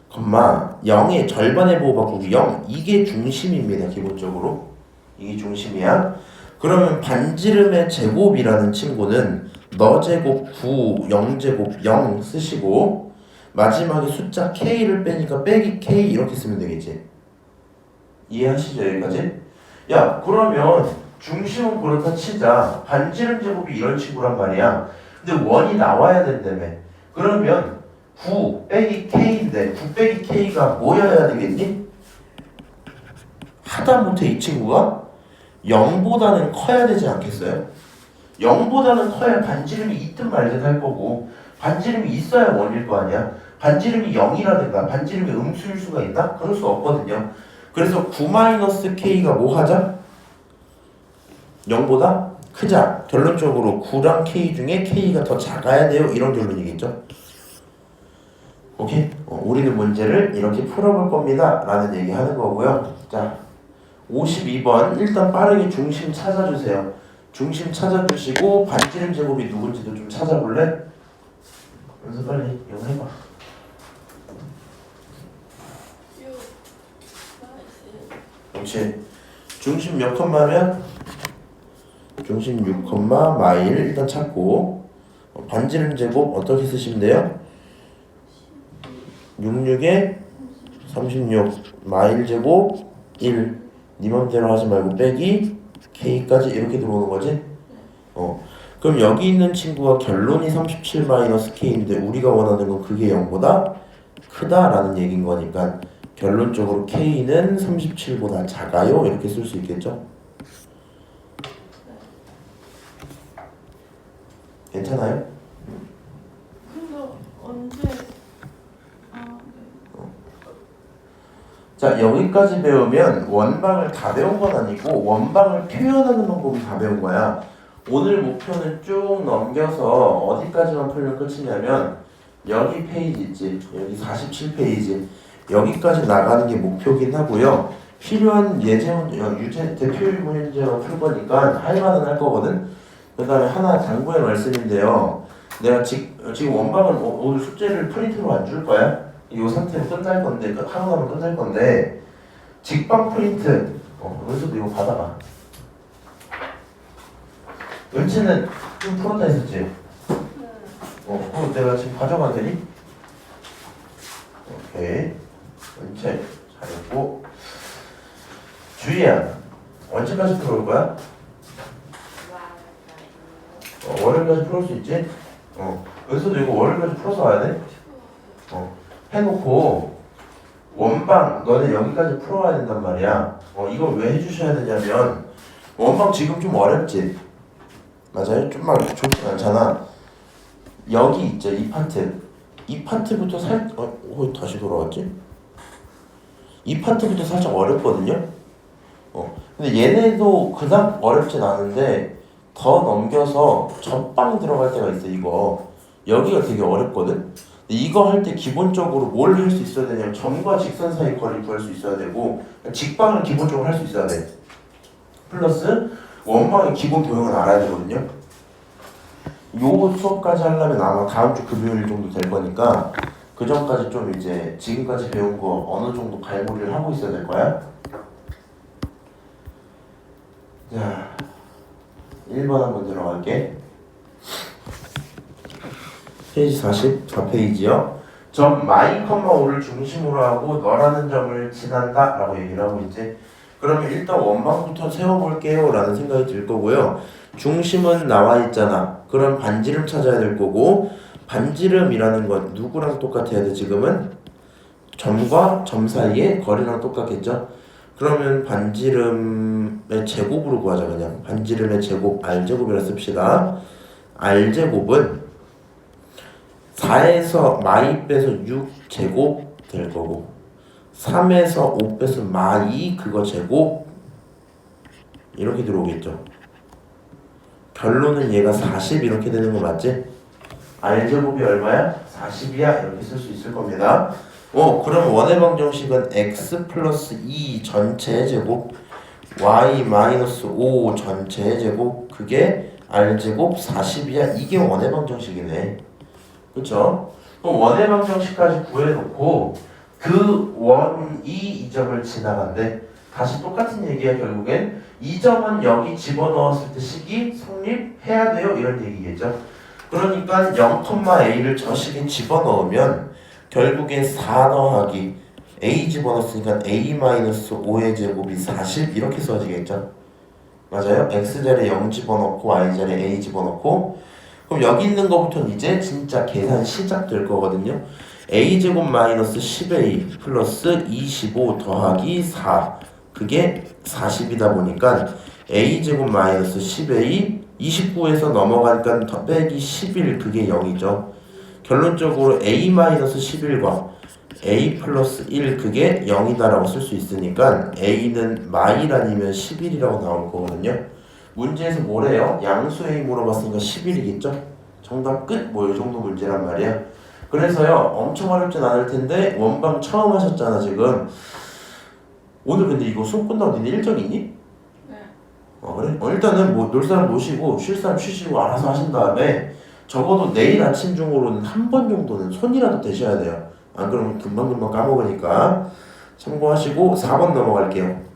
컴마 0의 절반의 부호 바꾸기 0 이게 중심입니다. 기본적으로 이게 중심이야. 그러면 반지름의 제곱이라는 친구는 너 제곱 9 0 제곱 0 쓰시고 마지막에 숫자 k를 빼니까 빼기 k 이렇게 쓰면 되겠지. 이해하시죠 여기까지? 야 그러면 중심은 그렇다 치자. 반지름 제곱이 이런 친구란 말이야. 근데 원이 나와야 된다며. 그러면 9 빼기 k인데 9 빼기 k가 뭐여야 되겠니? 하다못해 이 친구가 0보다는 커야 되지 않겠어요? 0보다는 커야 반지름이 있든 말든 할 거고 반지름이 있어야 원일 거 아니야. 반지름이 0이라든가 반지름이 음수일 수가 있나? 그럴 수 없거든요. 그래서 9-k가 뭐 하자? 0보다 크자. 결론적으로 9랑 k 중에 k가 더 작아야 돼요. 이런 결론이겠죠. 오케이? 우리는 문제를 이렇게 풀어볼 겁니다. 라는 얘기 하는 거고요. 자, 52번 일단 빠르게 중심 찾아주세요. 중심 찾아주시고 반지름 제곱이 누군지도 좀 찾아볼래? 그래서 빨리 이거 해봐. 그렇지. 중심 몇 컴마면? 중심 6 컴마 마일 일단 찾고 반지름 제곱 어떻게 쓰시면 돼요? 66에 36 마일 제곱 1 니 맘대로 하지 말고 빼기 k까지 이렇게 들어오는 거지? 그럼 여기 있는 친구가 결론이 37-k인데 우리가 원하는 건 그게 0보다 크다라는 얘기인 거니까 결론적으로 k는 37보다 작아요 이렇게 쓸 수 있겠죠? 괜찮아요? 근데 언제 자 여기까지 배우면 원방을 다 배운 건 아니고 원방을 표현하는 방법이 다 배운 거야. 오늘 목표는 쭉 넘겨서 어디까지만 풀면 끝이냐면 여기 페이지 있지. 여기 47페이지 여기까지 나가는 게 목표긴 하고요. 필요한 유제 대표일 문제로 풀 거니까 할 만은 할 거거든. 그 다음에 하나 당부의 말씀인데요. 내가 지금 원방은 오늘 숙제를 프린트로 안 줄 거야. 이 상태로 끝날 건데 하고 나면 끝날 건데 직방 프린트 은수도 이거 받아봐. 은채는 좀 풀었다 했었지? 그거 내가 지금 가져가도 되니? 오케이. 은채 잘했고 주희야 언제까지 풀어올 거야? 월요일까지 풀을 수 있지? 은수도 이거 월요일까지 풀어서 와야 돼? 해놓고 원방 너네 여기까지 풀어와야 된단 말이야. 이걸 왜 해주셔야 되냐면 원방 지금 좀 어렵지? 맞아요? 좀만 좋진 않잖아. 여기 있죠 이 파트부터 다시 돌아왔지? 이 파트부터 살짝 어렵거든요? 근데 얘네도 그닥 어렵진 않은데 더 넘겨서 전방 들어갈 때가 있어. 이거 여기가 되게 어렵거든? 이거 할 때 기본적으로 뭘 할 수 있어야 되냐면 점과 직선 사이 거리를 구할 수 있어야 되고 직방을 기본적으로 할 수 있어야 돼. 플러스 원방의 기본 도형을 알아야 되거든요. 요 수업까지 하려면 아마 다음 주 금요일 정도 될 거니까 그 전까지 좀 이제 지금까지 배운 거 어느 정도 갈무리를 하고 있어야 될 거야. 자, 1번 한번 들어갈게. 페이지 44페이지요. 점 마이 컴마 5를 중심으로 하고 너라는 점을 지난다 라고 얘기를 하고 있지. 그러면 일단 원방부터 세워볼게요 라는 생각이 들 거고요. 중심은 나와 있잖아. 그럼 반지름 찾아야 될 거고 반지름이라는 건 누구랑 똑같아야 돼 지금은? 점과 점 사이의 거리랑 똑같겠죠? 그러면 반지름의 제곱으로 구하자. 그냥 반지름의 제곱 R제곱이라 씁시다. R제곱은 4에서 마이 빼서 6제곱 될 거고 3에서 5 빼서 마이 그거 제곱 이렇게 들어오겠죠. 결론은 얘가 40 이렇게 되는 거 맞지? R제곱이 얼마야? 40이야 이렇게 쓸 수 있을 겁니다. 그럼 원의 방정식은 x 플러스 2 전체의 제곱 y 마이너스 5 전체의 제곱 그게 R제곱 40이야. 이게 원의 방정식이네. 그쵸? 그럼 원의 방정식까지 구해놓고 그 원이 이 점을 지나간대. 다시 똑같은 얘기야. 결국엔 이 점은 여기 집어넣었을 때 식이 성립해야 돼요 이런 얘기겠죠. 그러니까 0,a를 저 식에 집어넣으면 결국에 4 더하기 a 집어넣었으니까 a-5의 제곱이 40 이렇게 써지겠죠. 맞아요? x자리에 0 집어넣고 y자리에 a 집어넣고 그럼 여기 있는 거부터는 이제 진짜 계산 시작될 거거든요. a제곱 마이너스 10a 플러스 25 더하기 4 그게 40이다 보니까 a제곱 마이너스 10a 29에서 넘어가니까 더 빼기 11 그게 0이죠. 결론적으로 a 마이너스 11과 a 플러스 1 그게 0이다라고 쓸 수 있으니까 a는 마일 아니면 11이라고 나올 거거든요. 문제에서 뭐래요? 양수 a 물어봤으니까 11이겠죠? 정답 끝! 뭐 이 정도 문제란 말이야. 그래서요 엄청 어렵진 않을 텐데 원방 처음 하셨잖아 지금. 오늘 근데 이거 수업 끝나고 니네 일정 있니? 네. 그래? 일단은 뭐 놀 사람 노시고 쉴 사람 쉬시고 알아서 하신 다음에 적어도 내일 아침 중으로는 한 번 정도는 손이라도 대셔야 돼요. 안 그러면 금방금방 까먹으니까 참고하시고 4번 넘어갈게요.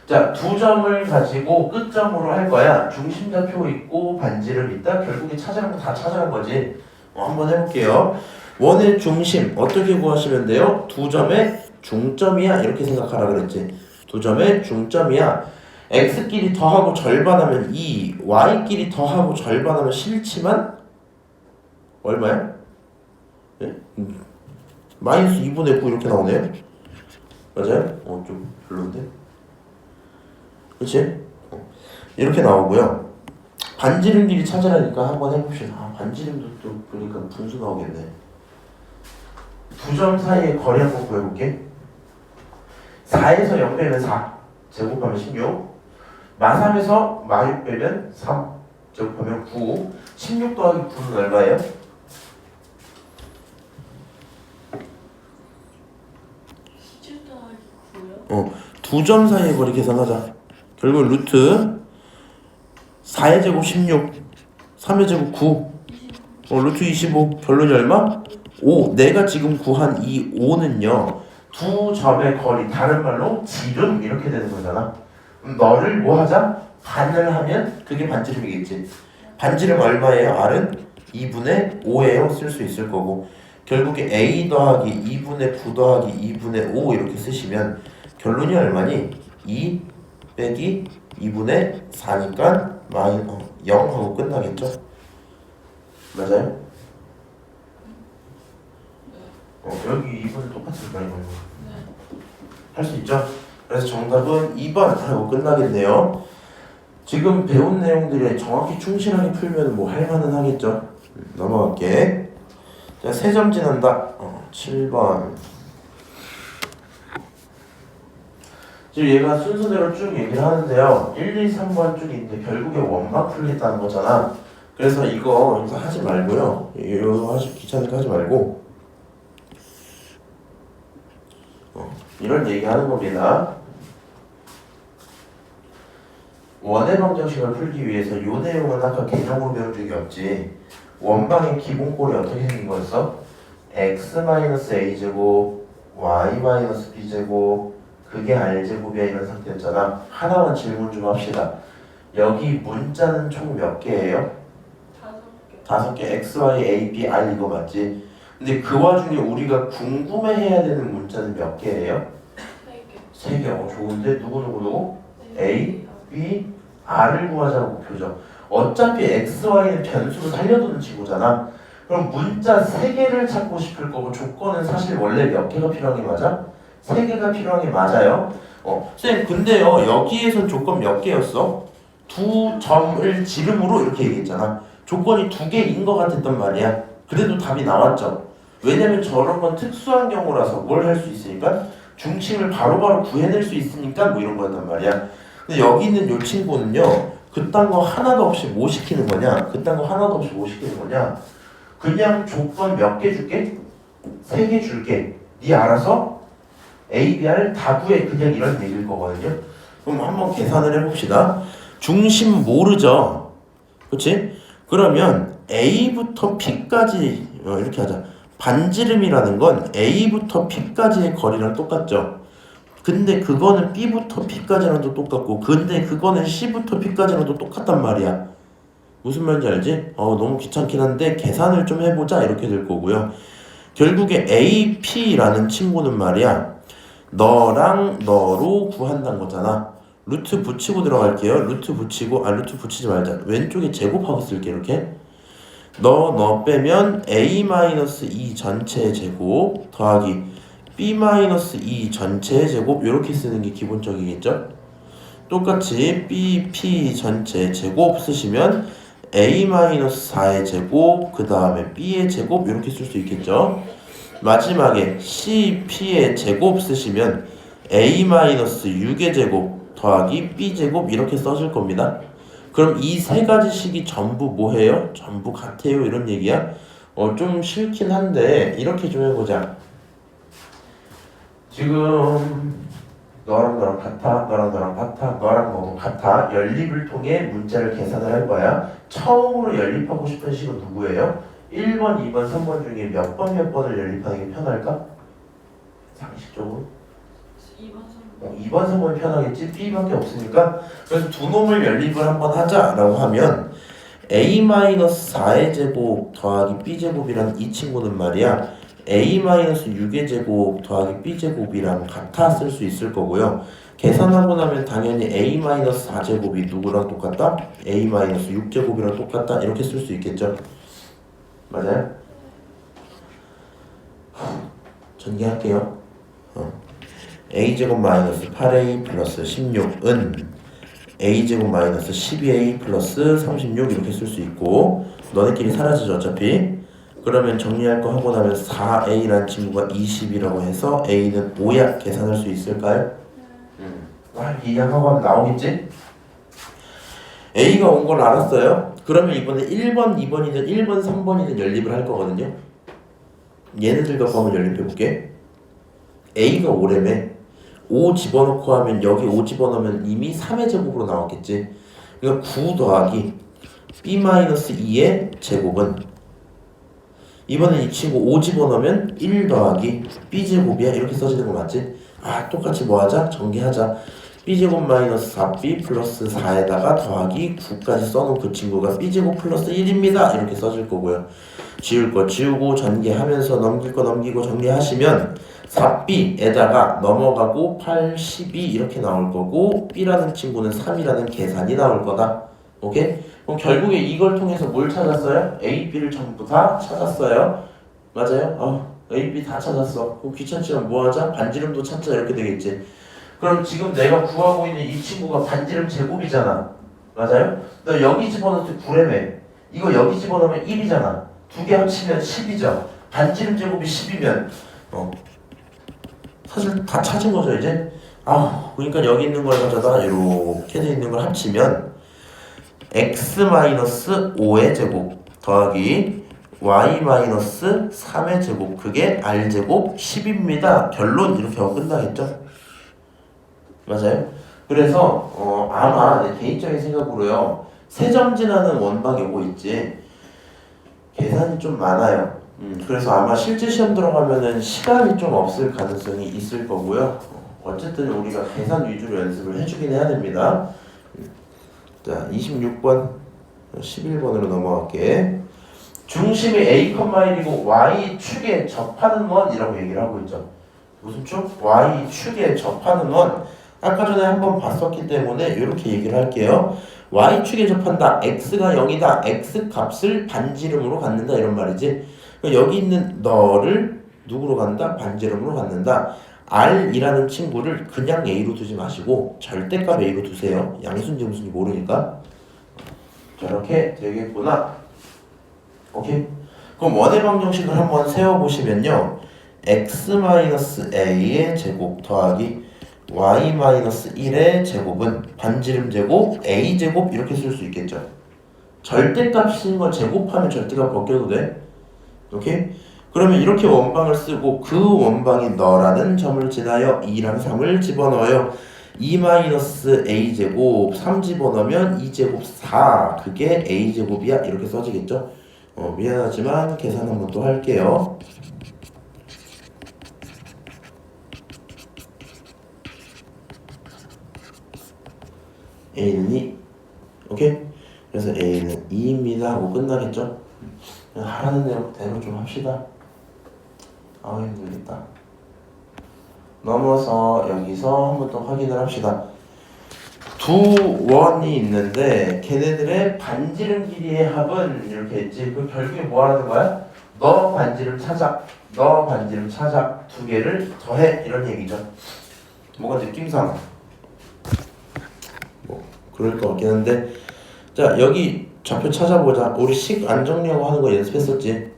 자, 두 점을 가지고 끝점으로 할 거야. 중심좌표 있고 반지름 있다. 결국에 찾아간 거 다 찾아간 거지. 한번 해볼게요. 원의 중심 어떻게 구하시면 돼요? 두 점의 중점이야 이렇게 생각하라 그랬지. 두 점의 중점이야. x끼리 더하고 절반하면 2, y끼리 더하고 절반하면 싫지만 얼마야? 네? 마이너스 2분의 9 이렇게 나오네요. 맞아요? 좀 별론데? 그치? 이렇게 나오고요. 반지름끼리 찾으라니까 한번 해봅시다. 반지름도 또 보니까 분수 나오겠네. 두 점 사이의 거리 한번 구해볼게. 4에서 0 빼면 4 제곱하면 16 마3에서 마6 빼면 3 제곱하면 9 16 더하기 9는 얼마예요? 17 더하기 9요? 두 점 사이의 거리 계산하자. 결국 루트 4의 제곱 16 3의 제곱 9 루트 25 결론이 얼마? 5 내가 지금 구한 이 5는요 두 점의 거리 다른 말로 지름 이렇게 되는 거잖아. 너를 뭐 하자? 반을 하면 그게 반지름이겠지. 반지름 얼마예요? R은 2분의 5예요. 쓸 수 있을 거고 결국에 A 더하기 2분의 9 더하기 2분의 5 이렇게 쓰시면 결론이 얼마니? 2 빼기 2분의 4니까 0 하고 끝나겠죠? 맞아요? 여기 2분은 똑같을까요? 네. 할 수 있죠? 그래서 정답은 2번 하고 끝나겠네요. 지금 배운 내용들에 정확히 충실하게 풀면 뭐 할만은 하겠죠? 넘어갈게. 자, 3점 지난다. 7번. 지금 얘가 순서대로 쭉 얘기를 하는데요. 1, 2, 3번 쭉 있는데 결국에 원만 풀겠다는 거잖아. 그래서 이거 여기서 하지 말고요. 이거 귀찮으니까 하지 말고 이런 얘기 하는 겁니다. 원의 방정식을 풀기 위해서 이 내용은 아까 개념으로 배운 적이 없지. 원방의 기본꼴이 어떻게 생긴 거였어? x-a제곱 y-b제곱 그게 r제곱이야 이런 상태였잖아. 하나만 질문 좀 합시다. 여기 문자는 총 몇 개예요? 5개. x, y, a, b, r 이거 맞지? 근데 그 와중에 우리가 궁금해해야 되는 문자는 몇 개예요? 3개. 좋은데 누구? a, b, r을 구하자고 목표죠. 어차피 x, y는 변수로 살려두는 지구잖아. 그럼 문자 3개를 찾고 싶을 거고 조건은 사실 원래 몇 개가 필요한 게 맞아? 3개가 필요한 게 맞아요. 쌤 근데요 여기에선 조건 몇 개였어? 두 점을 지름으로 이렇게 얘기했잖아. 조건이 2개인 것 같았단 말이야. 그래도 답이 나왔죠. 왜냐면 저런 건 특수한 경우라서 뭘 할 수 있으니까 중심을 바로바로 구해낼 수 있으니까 뭐 이런 거였단 말이야. 근데 여기 있는 요 친구는요, 그딴 거 하나도 없이 뭐 시키는 거냐? 그딴 거 하나도 없이 뭐 시키는 거냐? 그냥 조건 몇 개 줄게? 3개 줄게. 네 알아서 A, B, R 다 구해. 그냥 이런 얘기일 거거든요. 그럼 한번 계산을 해봅시다. 중심 모르죠? 그치? 그러면 A부터 B까지 이렇게 하자. 반지름이라는 건 A부터 B까지의 거리랑 똑같죠? 근데 그거는 B부터 P까지랑도 똑같고 근데 그거는 C부터 P까지랑도 똑같단 말이야. 무슨 말인지 알지? 너무 귀찮긴 한데 계산을 좀 해보자 이렇게 될 거고요. 결국에 AP라는 친구는 말이야 너랑 너로 구한다는 거잖아. 루트 붙이고 들어갈게요. 루트 붙이지 말자. 왼쪽에 제곱하고 쓸게 이렇게. 너 빼면 A-2 전체의 제곱 더하기 B-2 전체의 제곱 이렇게 쓰는 게 기본적이겠죠? 똑같이 BP 전체 제곱 쓰시면 A-4의 제곱 그 다음에 B의 제곱 이렇게 쓸 수 있겠죠? 마지막에 CP의 제곱 쓰시면 A-6의 제곱 더하기 B제곱 이렇게 써질 겁니다. 그럼 이 세 가지 식이 전부 뭐해요? 전부 같아요 이런 얘기야? 좀 싫긴 한데 이렇게 좀 해보자. 지금 너랑 너랑 같아, 너랑 너랑 같아, 너랑 너도 같아. 연립을 통해 문자를 계산을 할 거야. 처음으로 연립하고 싶은 식은 누구예요? 1번, 2번, 3번 중에 몇 번을 연립하는 게 편할까? 상식적으로? 2번, 3번 편하겠지? B밖에 없으니까. 그래서 두 놈을 연립을 한번 하자라고 하면 A-4의 제곱 더하기 B제곱이라는 이 친구는 말이야 A-6의 제곱 더하기 B제곱이랑 같아 쓸 수 있을 거고요. 계산하고 나면 당연히 A-4제곱이 누구랑 똑같다? A-6제곱이랑 똑같다 이렇게 쓸 수 있겠죠? 맞아요? 전개할게요. A제곱 마이너스 8A 플러스 16은 A제곱 마이너스 12A 플러스 36 이렇게 쓸 수 있고 너네끼리 사라지죠 어차피. 그러면 정리할 거 하고 나면 4A라는 친구가 20이라고 해서 A는 5야 계산할 수 있을까요? 이양하고 하면 나오겠지? A가 온 걸 알았어요? 그러면 이번에 1번, 2번이든 1번, 3번이든 연립을 할 거거든요. 얘네들 갖고 한번 연립해볼게. A가 5래매 5 집어넣고 하면 여기 5 집어넣으면 이미 3의 제곱으로 나왔겠지. 그러니까 9 더하기 B-2의 제곱은 이번엔 이 친구 5 집어넣으면 1 더하기 B제곱이야 이렇게 써지는 거 맞지? 똑같이 뭐하자? 전개하자. B제곱 마이너스 4B 플러스 4에다가 더하기 9까지 써놓은 그 친구가 B제곱 플러스 1입니다 이렇게 써질 거고요. 지울 거 지우고 전개하면서 넘길 거 넘기고 정리하시면 4B에다가 넘어가고 8, 12 이렇게 나올 거고 B라는 친구는 3이라는 계산이 나올 거다. 오케이? 그럼 결국에 이걸 통해서 뭘 찾았어요? A, B를 전부 다 찾았어요. 맞아요? A, B 다 찾았어. 그럼 귀찮지만 뭐하자? 반지름도 찾자 이렇게 되겠지. 그럼 지금 내가 구하고 있는 이 친구가 반지름 제곱이잖아. 맞아요? 너 여기 집어넣을 때 9래매 이거 여기 집어넣으면 1이잖아. 두 개 합치면 10이죠. 반지름 제곱이 10이면 사실 다 찾은 거죠 이제. 그러니까 여기 있는 걸 가져다 이렇게 돼 있는 걸 합치면 x-5의 제곱 더하기 y-3의 제곱 그게 r제곱 10입니다. 결론 이렇게 하고 끝나겠죠? 맞아요? 그래서 아마 내 개인적인 생각으로요 세점진하는 원방이 오고 있지 계산이 좀 많아요. 그래서 아마 실제 시험 들어가면은 시간이 좀 없을 가능성이 있을 거고요. 어쨌든 우리가 계산 위주로 연습을 해주긴 해야 됩니다. 자, 26번, 11번으로 넘어갈게. 중심이 A, 1이고 Y축에 접하는 원이라고 얘기를 하고 있죠. 무슨 축? Y축에 접하는 원. 아까 전에 한번 봤었기 때문에 이렇게 얘기를 할게요. Y축에 접한다. X가 0이다. X 값을 반지름으로 갖는다. 이런 말이지. 여기 있는 너를 누구로 간다? 반지름으로 갖는다. R이라는 친구를 그냥 A로 두지 마시고 절대값 A로 두세요. 양수인지 무슨지 모르니까. 저렇게 되겠구나. 오케이? 그럼 원의 방정식을 한번 세워보시면요. x-a의 제곱 더하기 y-1의 제곱은 반지름 제곱 a제곱 이렇게 쓸 수 있겠죠. 절대값인 거 제곱하면 절대값 벗겨도 돼. 오케이? 그러면 이렇게 원방을 쓰고 그 원방에 너라는 점을 지나요 2랑 3을 집어넣어요. 2-a제곱 3 집어넣으면 2제곱 4 그게 a제곱이야 이렇게 써지겠죠. 미안하지만 계산 한번 또 할게요. a는 2 오케이? 그래서 a는 2입니다 하고 끝나겠죠. 그냥 하라는 대로 좀 합시다. 아우 힘들겠다. 넘어서 여기서 한번 더 확인을 합시다. 두 원이 있는데 걔네들의 반지름 길이의 합은 이렇게 했지. 그 결국에 뭐 하는 거야? 너 반지름 찾아, 너 반지름 찾아 두 개를 더해 이런 얘기죠. 뭐가 느낌상 뭐 그럴 것 같긴 한데 자 여기 좌표 찾아보자. 우리 식 안 정리하고 하는 거 연습했었지?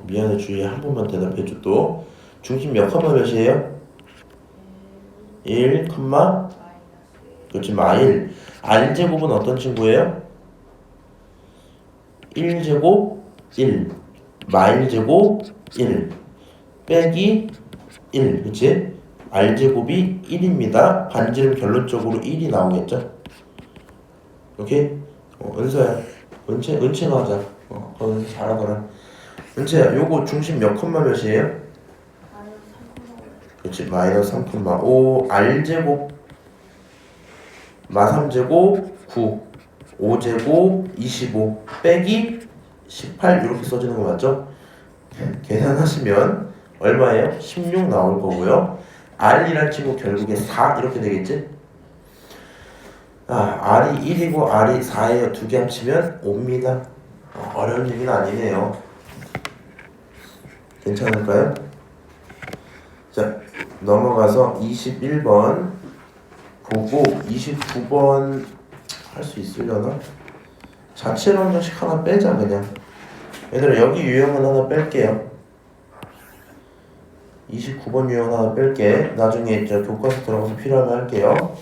미안해 주희야 한 번만 대답해줘. 또 중심 몇 컴마 몇이에요? 1, 그렇지 마일. r제곱은 어떤 친구예요? 1제곱 1 마일제곱 1 빼기 1 그치? r제곱이 1입니다. 반지름 결론적으로 1이 나오겠죠? 오케이? 은서야 은채가 하자. 은서 잘하더라. 은채야 요거 중심 몇 컴마 몇이에요? 그렇지 마이너스 3,5 r제곱 마3제곱 9 5제곱 25 빼기 18 이렇게 써지는 거 맞죠? 계산하시면 얼마예요? 16 나올 거고요. r이란 친구 결국에 4 이렇게 되겠지? r이 1이고 r이 4예요. 두 개 합치면 5입니다. 어려운 얘기는 아니네요. 괜찮을까요? 자 넘어가서 21번 보고 29번 할 수 있으려나? 자체 방정식 하나 빼자 그냥. 얘들아 여기 유형은 하나 뺄게요. 29번 유형 하나 뺄게. 나중에 저 교과서 들어가서 필요하면 할게요.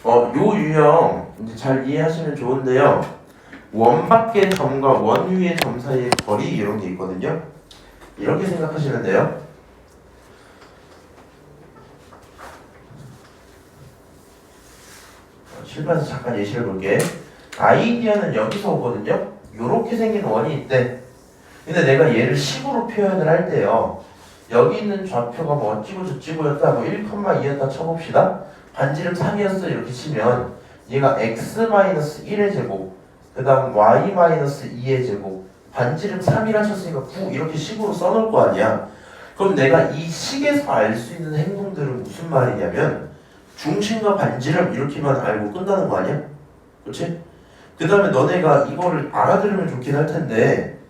요 유형 이제 잘 이해하시면 좋은데요. 원 밖의 점과 원 위의 점 사이의 거리 이런 게 있거든요. 이렇게 생각하시면 돼요. 실판에서 잠깐 예시를 볼게. 아이디어는 여기서 오거든요. 요렇게 생긴 원이 있대. 근데 내가 얘를 식으로 표현을 할 때요. 여기 있는 좌표가 뭐 어찌고 저찌고였다 뭐 1,2였다 쳐봅시다. 반지름 3이었어 이렇게 치면 얘가 x-1의 제곱 그 다음 y-2의 제곱 반지름 3이라 쳤으니까 9 이렇게 식으로 써놓을 거 아니야. 그럼 내가 이 식에서 알 수 있는 행동들은 무슨 말이냐면 중심과 반지름 이렇게만 알고 끝나는 거 아니야? 그렇지? 그 다음에 너네가 이거를 알아들으면 좋긴 할 텐데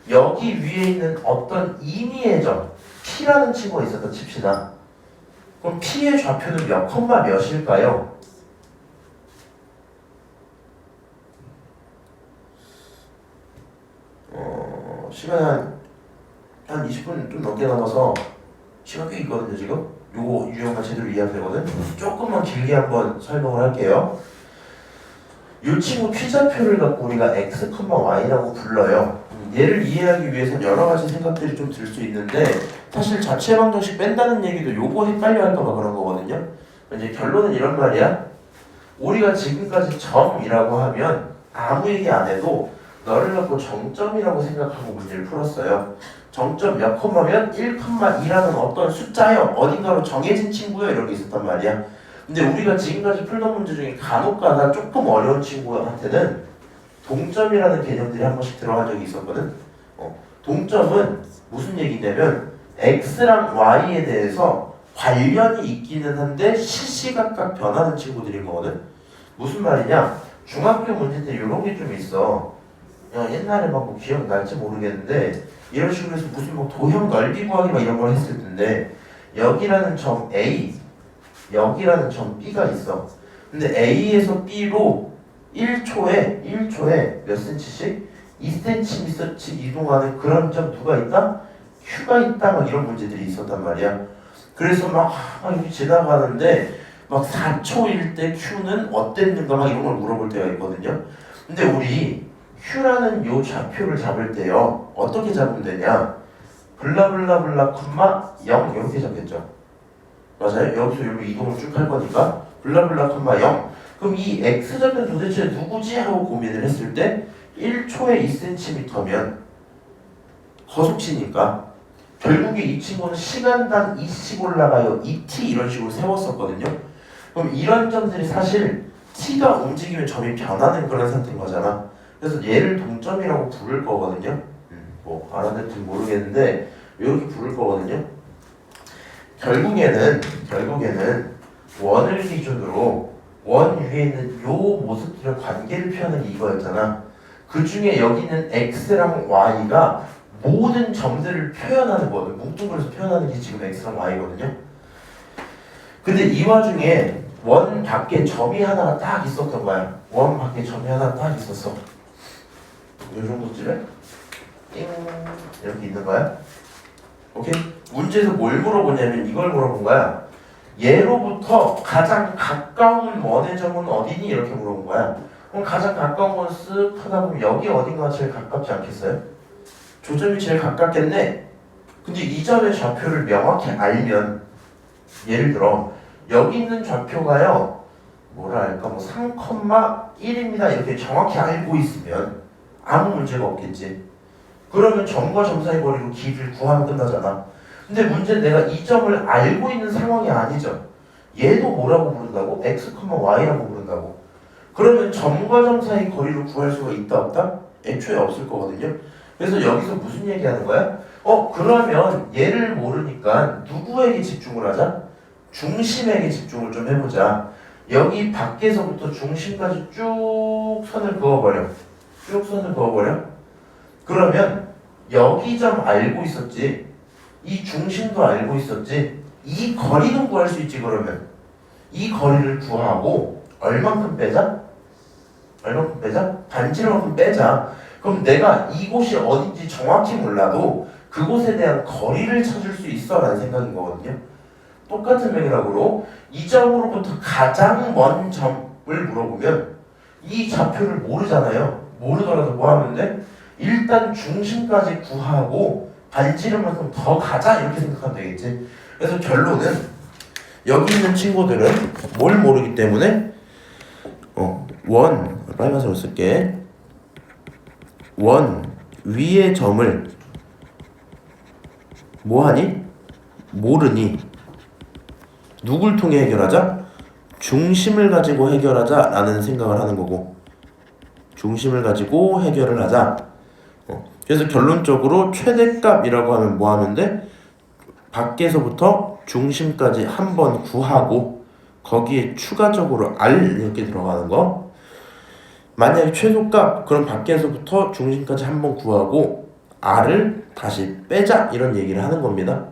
여기 위에 있는 어떤 임의의 점 P라는 친구가 있었다 칩시다. 그럼 P의 좌표는 몇 컴마 몇일까요? 시간이 한 20분 좀 넘게 남아서 시간 꽤 있거든요 지금. 요거 유형만 제대로 이해하면 되거든. 조금만 길게 한번 설명을 할게요. 이 친구 P좌표를 갖고 우리가 x, y라고 불러요. 얘를 이해하기 위해서는 여러 가지 생각들이 좀 들 수 있는데 사실 자체 방정식 뺀다는 얘기도 요거 헷갈려 할까봐 그런 거거든요. 이제 결론은 이런 말이야. 우리가 지금까지 점이라고 하면 아무 얘기 안 해도 너를 갖고 정점이라고 생각하고 문제를 풀었어요. 정점 몇 콤마면 1,2라는 어떤 숫자요. 어딘가로 정해진 친구요. 이런 게 있었단 말이야. 근데 우리가 지금까지 풀던 문제 중에 간혹가다 조금 어려운 친구한테는 동점이라는 개념들이 한 번씩 들어간 적이 있었거든. 동점은 무슨 얘기냐면 x랑 y에 대해서 관련이 있기는 한데 시시각각 변하는 친구들인 거거든. 무슨 말이냐? 중학교 문제 때 이런 게 좀 있어. 옛날에 막 뭐 기억날지 모르겠는데 이런 식으로 해서 무슨 뭐 도형 넓이 구하기 막 이런 걸 했을 텐데 여기라는 점 A 여기라는 점 B가 있어. 근데 A에서 B로 1초에 몇 센치씩? 2cm 이동하는 그런 점 누가 있다? Q가 있다. 막 이런 문제들이 있었단 말이야. 그래서 막 여기 지나가는데 막 4초일 때 Q는 어땠는가 막 이런 걸 물어볼 때가 있거든요. 근데 우리 Q라는 요 좌표를 잡을 때요 어떻게 잡으면 되냐? 블라블라블라 콤마 0 이렇게 잡겠죠. 맞아요? 여기서 여기로 이동을 쭉 할 거니까 블라블라 콤마 0. 그럼 이 X좌표는 도대체 누구지? 하고 고민을 했을 때 1초에 2cm면 거속시니까 결국에 이 친구는 시간당 2씩 올라가요. 2t 이런 식으로 세웠었거든요. 그럼 이런 점들이 사실 t가 움직이면 점이 변하는 그런 상태인 거잖아. 그래서 얘를 동점이라고 부를 거거든요. 뭐 알아듣지 모르겠는데 이렇게 부를 거거든요. 결국에는 원을 기준으로 원 위에 있는 요 모습들의 관계를 표현하는 게 이거였잖아. 그 중에 여기 있는 x랑 y가 모든 점들을 표현하는 거거든. 뭉뚱그려서 표현하는 게 지금 x랑 y거든요. 근데 이 와중에 원 밖에 점이 하나가 딱 있었던 거야. 원 밖에 점이 하나 딱 있었어. 이 정도쯤에 띵 이렇게 있는 거야. 오케이? 문제에서 뭘 물어보냐면 이걸 물어본 거야. 얘로부터 가장 가까운 원의 점은 어디니? 이렇게 물어본 거야. 그럼 가장 가까운 건 쓱 하다 보면 여기 어딘가가 제일 가깝지 않겠어요? 조점이 제일 가깝겠네? 근데 이 점의 좌표를 명확히 알면 예를 들어 여기 있는 좌표가요 뭐랄까 뭐 3,1입니다 이렇게 정확히 알고 있으면 아무 문제가 없겠지. 그러면 점과 점 사이 거리로 길이를 구하면 끝나잖아. 근데 문제는 내가 이 점을 알고 있는 상황이 아니죠. 얘도 뭐라고 부른다고? x, y라고 부른다고. 그러면 점과 점 사이 거리를 구할 수가 있다 없다? 애초에 없을 거거든요. 그래서 여기서 무슨 얘기하는 거야? 그러면 얘를 모르니까 누구에게 집중을 하자? 중심에게 집중을 좀 해보자. 여기 밖에서부터 중심까지 쭉 선을 그어버려. 쭉 선을 그어버려. 그러면 여기 점 알고 있었지. 이 중심도 알고 있었지. 이 거리는 구할 수 있지. 그러면 이 거리를 구하고 얼만큼 빼자? 얼만큼 빼자? 반지름만큼 빼자. 그럼 내가 이곳이 어딘지 정확히 몰라도 그곳에 대한 거리를 찾을 수 있어 라는 생각인 거거든요. 똑같은 맥락으로 이 점으로부터 가장 먼 점을 물어보면 이 좌표를 모르잖아요. 모르더라도 뭐 하면 돼? 일단 중심까지 구하고 반지름만큼 더 가자 이렇게 생각하면 되겠지. 그래서 결론은 여기 있는 친구들은 뭘 모르기 때문에 원 빨간색으로 쓸게. 원 위의 점을 뭐하니? 모르니 누굴 통해 해결하자? 중심을 가지고 해결하자 라는 생각을 하는 거고 중심을 가지고 해결을 하자. 그래서 결론적으로 최대값이라고 하면 뭐 하면 돼? 밖에서부터 중심까지 한번 구하고 거기에 추가적으로 R 이렇게 들어가는 거. 만약에 최소값 그럼 밖에서부터 중심까지 한번 구하고 R을 다시 빼자 이런 얘기를 하는 겁니다.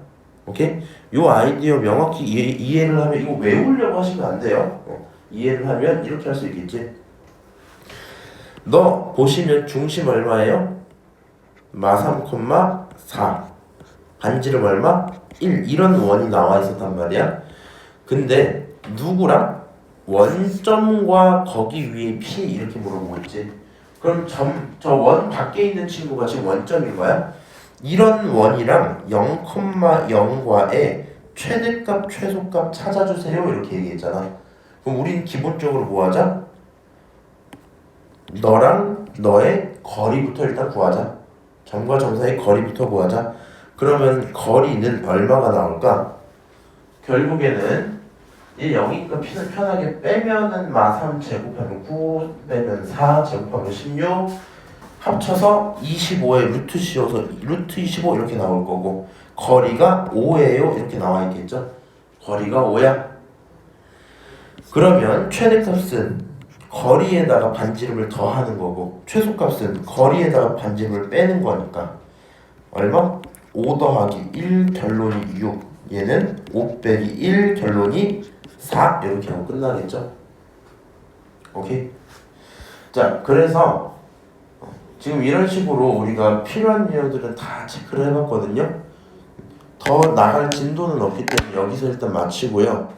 오케이? 요 아이디어 명확히 이해를 하면 이거 외우려고 하시면 안 돼요. 이해를 하면 이렇게 할 수 있겠지. 너 보시면 중심 얼마예요? 마 3,4 반지름 얼마? 1 이런 원이 나와 있었단 말이야. 근데 누구랑? 원점과 거기 위에 P 이렇게 물어보고 있지. 그럼 저 원 밖에 있는 친구가 지금 원점인 거야? 이런 원이랑 0,0과의 최대값, 최소값 찾아주세요 이렇게 얘기했잖아. 그럼 우린 기본적으로 뭐 하자? 너랑 너의 거리부터 일단 구하자. 점과 점 사이 거리부터 구하자. 그러면 거리는 얼마가 나올까? 결국에는 이 0이니까 P는 편하게 빼면은 마3 제곱하면 9 빼면 4 제곱하면 16 합쳐서 25에 루트 씌워서 루트 25 이렇게 나올 거고 거리가 5예요 이렇게 나와 있겠죠. 거리가 5야. 그러면 최대값은 거리에다가 반지름을 더하는 거고 최소값은 거리에다가 반지름을 빼는 거니까 얼마? 5 더하기 1 결론이 6 얘는 5 빼기 1 결론이 4 이렇게 하고 끝나겠죠. 오케이? 자, 그래서 지금 이런 식으로 우리가 필요한 유형들은 다 체크를 해봤거든요. 더 나갈 진도는 없기 때문에 여기서 일단 마치고요.